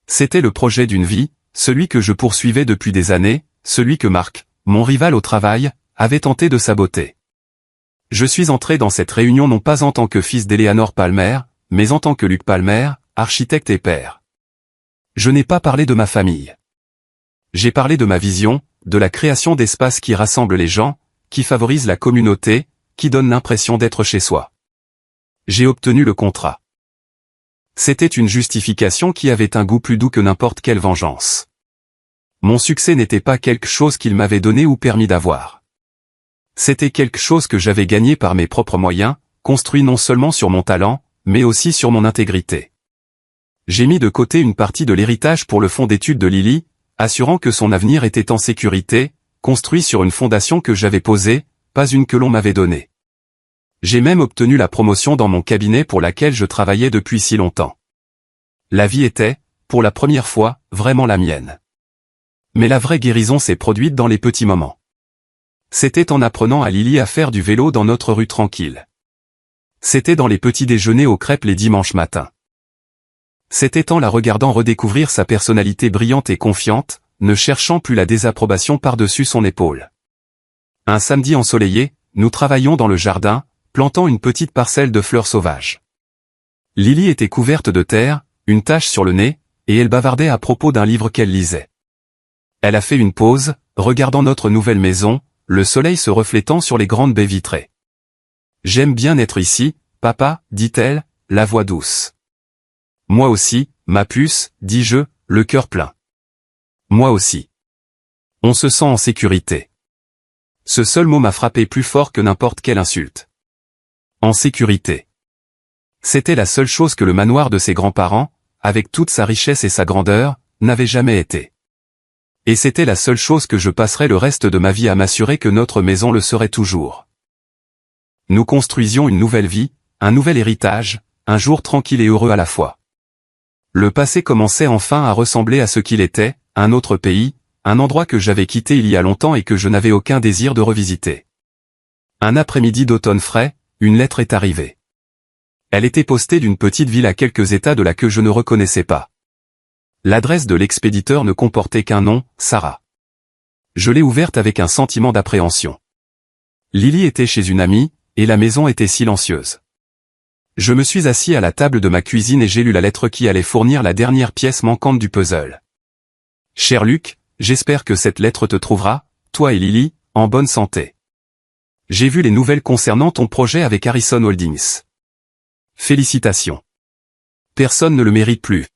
C'était le projet d'une vie, celui que je poursuivais depuis des années, celui que Marc, mon rival au travail, avait tenté de saboter. Je suis entré dans cette réunion non pas en tant que fils d'Eleanor Palmer, mais en tant que Luc Palmer, architecte et père. Je n'ai pas parlé de ma famille. J'ai parlé de ma vision, de la création d'espaces qui rassemblent les gens, qui favorisent la communauté, qui donnent l'impression d'être chez soi. J'ai obtenu le contrat. C'était une justification qui avait un goût plus doux que n'importe quelle vengeance. Mon succès n'était pas quelque chose qu'il m'avait donné ou permis d'avoir. C'était quelque chose que j'avais gagné par mes propres moyens, construit non seulement sur mon talent, mais aussi sur mon intégrité. J'ai mis de côté une partie de l'héritage pour le fonds d'études de Lily, assurant que son avenir était en sécurité, construit sur une fondation que j'avais posée, pas une que l'on m'avait donnée. J'ai même obtenu la promotion dans mon cabinet pour laquelle je travaillais depuis si longtemps. La vie était, pour la première fois, vraiment la mienne. Mais la vraie guérison s'est produite dans les petits moments. C'était en apprenant à Lily à faire du vélo dans notre rue tranquille. C'était dans les petits déjeuners aux crêpes les dimanches matins. C'était en la regardant redécouvrir sa personnalité brillante et confiante, ne cherchant plus la désapprobation par-dessus son épaule. Un samedi ensoleillé, nous travaillions dans le jardin, plantant une petite parcelle de fleurs sauvages. Lily était couverte de terre, une tache sur le nez, et elle bavardait à propos d'un livre qu'elle lisait. Elle a fait une pause, regardant notre nouvelle maison, le soleil se reflétant sur les grandes baies vitrées. « J'aime bien être ici, papa, dit-elle, la voix douce. « Moi aussi, ma puce, dis-je, le cœur plein. Moi aussi. » On se sent en sécurité. Ce seul mot m'a frappé plus fort que n'importe quelle insulte. En sécurité. C'était la seule chose que le manoir de ses grands-parents, avec toute sa richesse et sa grandeur, n'avait jamais été. Et c'était la seule chose que je passerais le reste de ma vie à m'assurer que notre maison le serait toujours. Nous construisions une nouvelle vie, un nouvel héritage, un jour tranquille et heureux à la fois. Le passé commençait enfin à ressembler à ce qu'il était, un autre pays, un endroit que j'avais quitté il y a longtemps et que je n'avais aucun désir de revisiter. Un après-midi d'automne frais, une lettre est arrivée. Elle était postée d'une petite ville à quelques états de là que je ne reconnaissais pas. L'adresse de l'expéditeur ne comportait qu'un nom, Sarah. Je l'ai ouverte avec un sentiment d'appréhension. Lily était chez une amie, et la maison était silencieuse. Je me suis assis à la table de ma cuisine et j'ai lu la lettre qui allait fournir la dernière pièce manquante du puzzle. Cher Luc, j'espère que cette lettre te trouvera, toi et Lily, en bonne santé. J'ai vu les nouvelles concernant ton projet avec Harrison Holdings. Félicitations. Personne ne le mérite plus.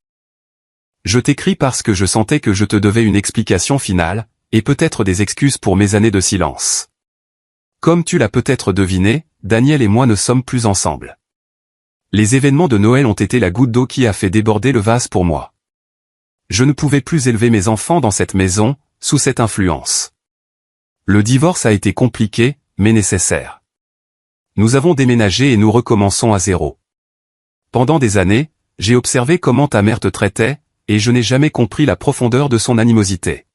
Je t'écris parce que je sentais que je te devais une explication finale, et peut-être des excuses pour mes années de silence. Comme tu l'as peut-être deviné, Daniel et moi ne sommes plus ensemble. Les événements de Noël ont été la goutte d'eau qui a fait déborder le vase pour moi. Je ne pouvais plus élever mes enfants dans cette maison, sous cette influence. Le divorce a été compliqué, mais nécessaire. Nous avons déménagé et nous recommençons à zéro. Pendant des années, j'ai observé comment ta mère te traitait, et je n'ai jamais compris la profondeur de son animosité.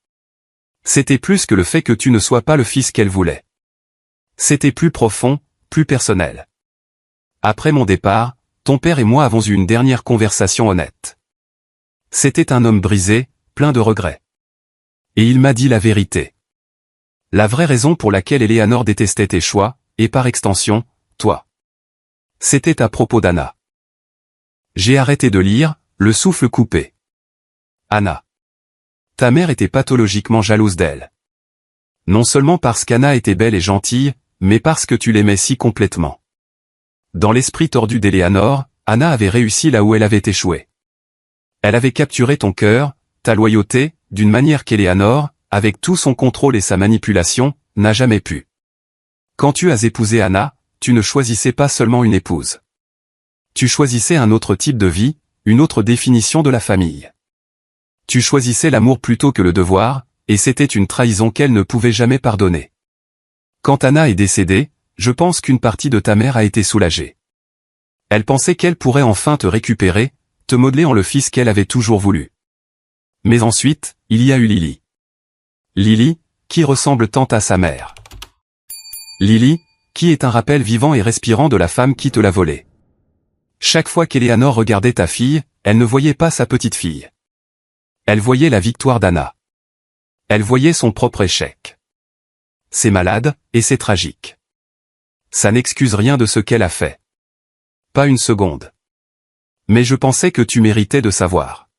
C'était plus que le fait que tu ne sois pas le fils qu'elle voulait. C'était plus profond, plus personnel. Après mon départ, ton père et moi avons eu une dernière conversation honnête. C'était un homme brisé, plein de regrets. Et il m'a dit la vérité. La vraie raison pour laquelle Eleanor détestait tes choix, et par extension, toi. C'était à propos d'Anna. J'ai arrêté de lire, le souffle coupé. Anna. Ta mère était pathologiquement jalouse d'elle. Non seulement parce qu'Anna était belle et gentille, mais parce que tu l'aimais si complètement. Dans l'esprit tordu d'Eleanor, Anna avait réussi là où elle avait échoué. Elle avait capturé ton cœur, ta loyauté, d'une manière qu'Eleanor, avec tout son contrôle et sa manipulation, n'a jamais pu. Quand tu as épousé Anna, tu ne choisissais pas seulement une épouse. Tu choisissais un autre type de vie, une autre définition de la famille. Tu choisissais l'amour plutôt que le devoir, et c'était une trahison qu'elle ne pouvait jamais pardonner. Quand Anna est décédée, je pense qu'une partie de ta mère a été soulagée. Elle pensait qu'elle pourrait enfin te récupérer, te modeler en le fils qu'elle avait toujours voulu. Mais ensuite, il y a eu Lily. Lily, qui ressemble tant à sa mère. Lily, qui est un rappel vivant et respirant de la femme qui te l'a volée. Chaque fois qu'Eleanor regardait ta fille, elle ne voyait pas sa petite fille. Elle voyait la victoire d'Anna. Elle voyait son propre échec. C'est malade, et c'est tragique. Ça n'excuse rien de ce qu'elle a fait. Pas une seconde. Mais je pensais que tu méritais de savoir.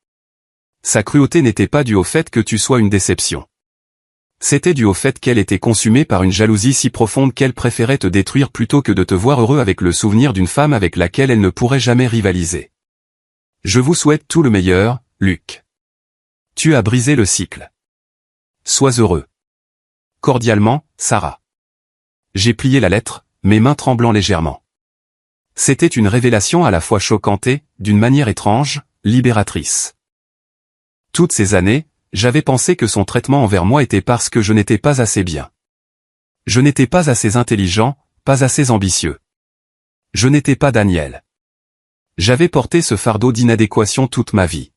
Sa cruauté n'était pas due au fait que tu sois une déception. C'était dû au fait qu'elle était consumée par une jalousie si profonde qu'elle préférait te détruire plutôt que de te voir heureux avec le souvenir d'une femme avec laquelle elle ne pourrait jamais rivaliser. Je vous souhaite tout le meilleur, Luc. Tu as brisé le cycle. Sois heureux. Cordialement, Sarah. J'ai plié la lettre, mes mains tremblant légèrement. C'était une révélation à la fois choquante et, d'une manière étrange, libératrice. Toutes ces années, j'avais pensé que son traitement envers moi était parce que je n'étais pas assez bien. Je n'étais pas assez intelligent, pas assez ambitieux. Je n'étais pas Daniel. J'avais porté ce fardeau d'inadéquation toute ma vie.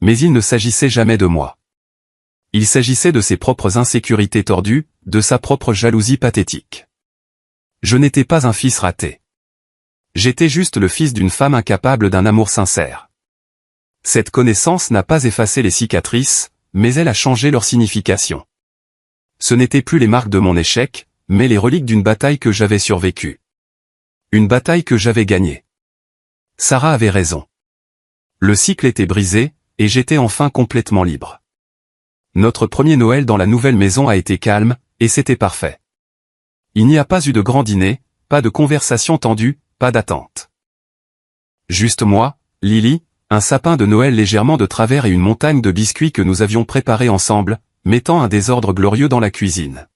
Mais il ne s'agissait jamais de moi. Il s'agissait de ses propres insécurités tordues, de sa propre jalousie pathétique. Je n'étais pas un fils raté. J'étais juste le fils d'une femme incapable d'un amour sincère. Cette connaissance n'a pas effacé les cicatrices, mais elle a changé leur signification. Ce n'étaient plus les marques de mon échec, mais les reliques d'une bataille que j'avais survécue. Une bataille que j'avais gagnée. Sarah avait raison. Le cycle était brisé, et j'étais enfin complètement libre. Notre premier Noël dans la nouvelle maison a été calme, et c'était parfait. Il n'y a pas eu de grand dîner, pas de conversation tendue, pas d'attente. Juste moi, Lily, un sapin de Noël légèrement de travers et une montagne de biscuits que nous avions préparés ensemble, mettant un désordre glorieux dans la cuisine.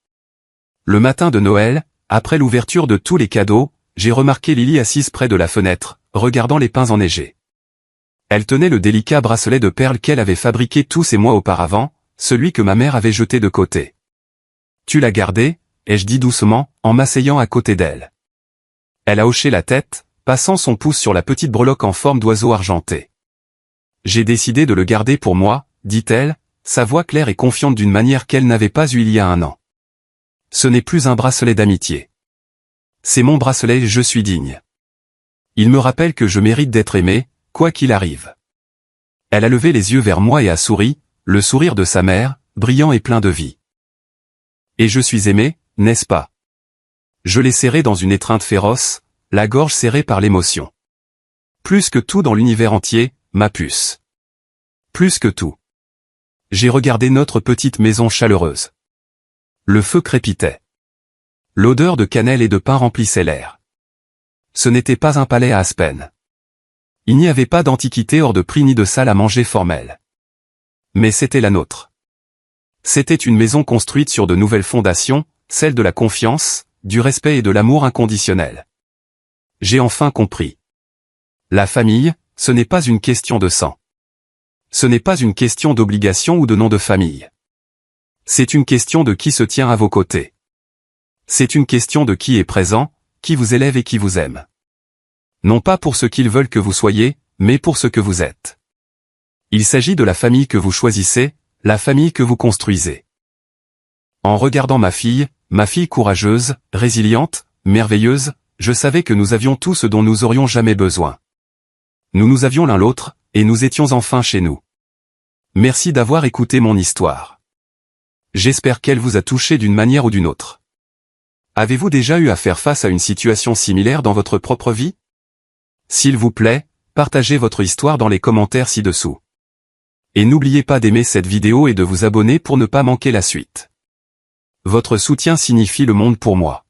Le matin de Noël, après l'ouverture de tous les cadeaux, j'ai remarqué Lily assise près de la fenêtre, regardant les pins enneigés. Elle tenait le délicat bracelet de perles qu'elle avait fabriqué tous ces mois auparavant, celui que ma mère avait jeté de côté. « Tu l'as gardé ?» ai-je dit doucement, en m'asseyant à côté d'elle. Elle a hoché la tête, passant son pouce sur la petite breloque en forme d'oiseau argenté. J'ai décidé de le garder pour moi, dit-elle, sa voix claire et confiante d'une manière qu'elle n'avait pas eue il y a un an. Ce n'est plus un bracelet d'amitié. C'est mon bracelet et je suis digne. Il me rappelle que je mérite d'être aimé, quoi qu'il arrive. Elle a levé les yeux vers moi et a souri, le sourire de sa mère, brillant et plein de vie. Et je suis aimé, n'est-ce pas? Je l'ai serré dans une étreinte féroce, la gorge serrée par l'émotion. Plus que tout dans l'univers entier, ma puce. Plus que tout. J'ai regardé notre petite maison chaleureuse. Le feu crépitait. L'odeur de cannelle et de pain remplissait l'air. Ce n'était pas un palais à Aspen. Il n'y avait pas d'antiquité hors de prix ni de salle à manger formelle. Mais c'était la nôtre. C'était une maison construite sur de nouvelles fondations, celle de la confiance, du respect et de l'amour inconditionnel. J'ai enfin compris. La famille, ce n'est pas une question de sang. Ce n'est pas une question d'obligation ou de nom de famille. C'est une question de qui se tient à vos côtés. C'est une question de qui est présent, qui vous élève et qui vous aime. Non pas pour ce qu'ils veulent que vous soyez, mais pour ce que vous êtes. Il s'agit de la famille que vous choisissez, la famille que vous construisez. En regardant ma fille courageuse, résiliente, merveilleuse, je savais que nous avions tout ce dont nous aurions jamais besoin. Nous avions l'un l'autre, et nous étions enfin chez nous. Merci d'avoir écouté mon histoire. J'espère qu'elle vous a touché d'une manière ou d'une autre. Avez-vous déjà eu à faire face à une situation similaire dans votre propre vie? S'il vous plaît, partagez votre histoire dans les commentaires ci-dessous. Et n'oubliez pas d'aimer cette vidéo et de vous abonner pour ne pas manquer la suite. Votre soutien signifie le monde pour moi.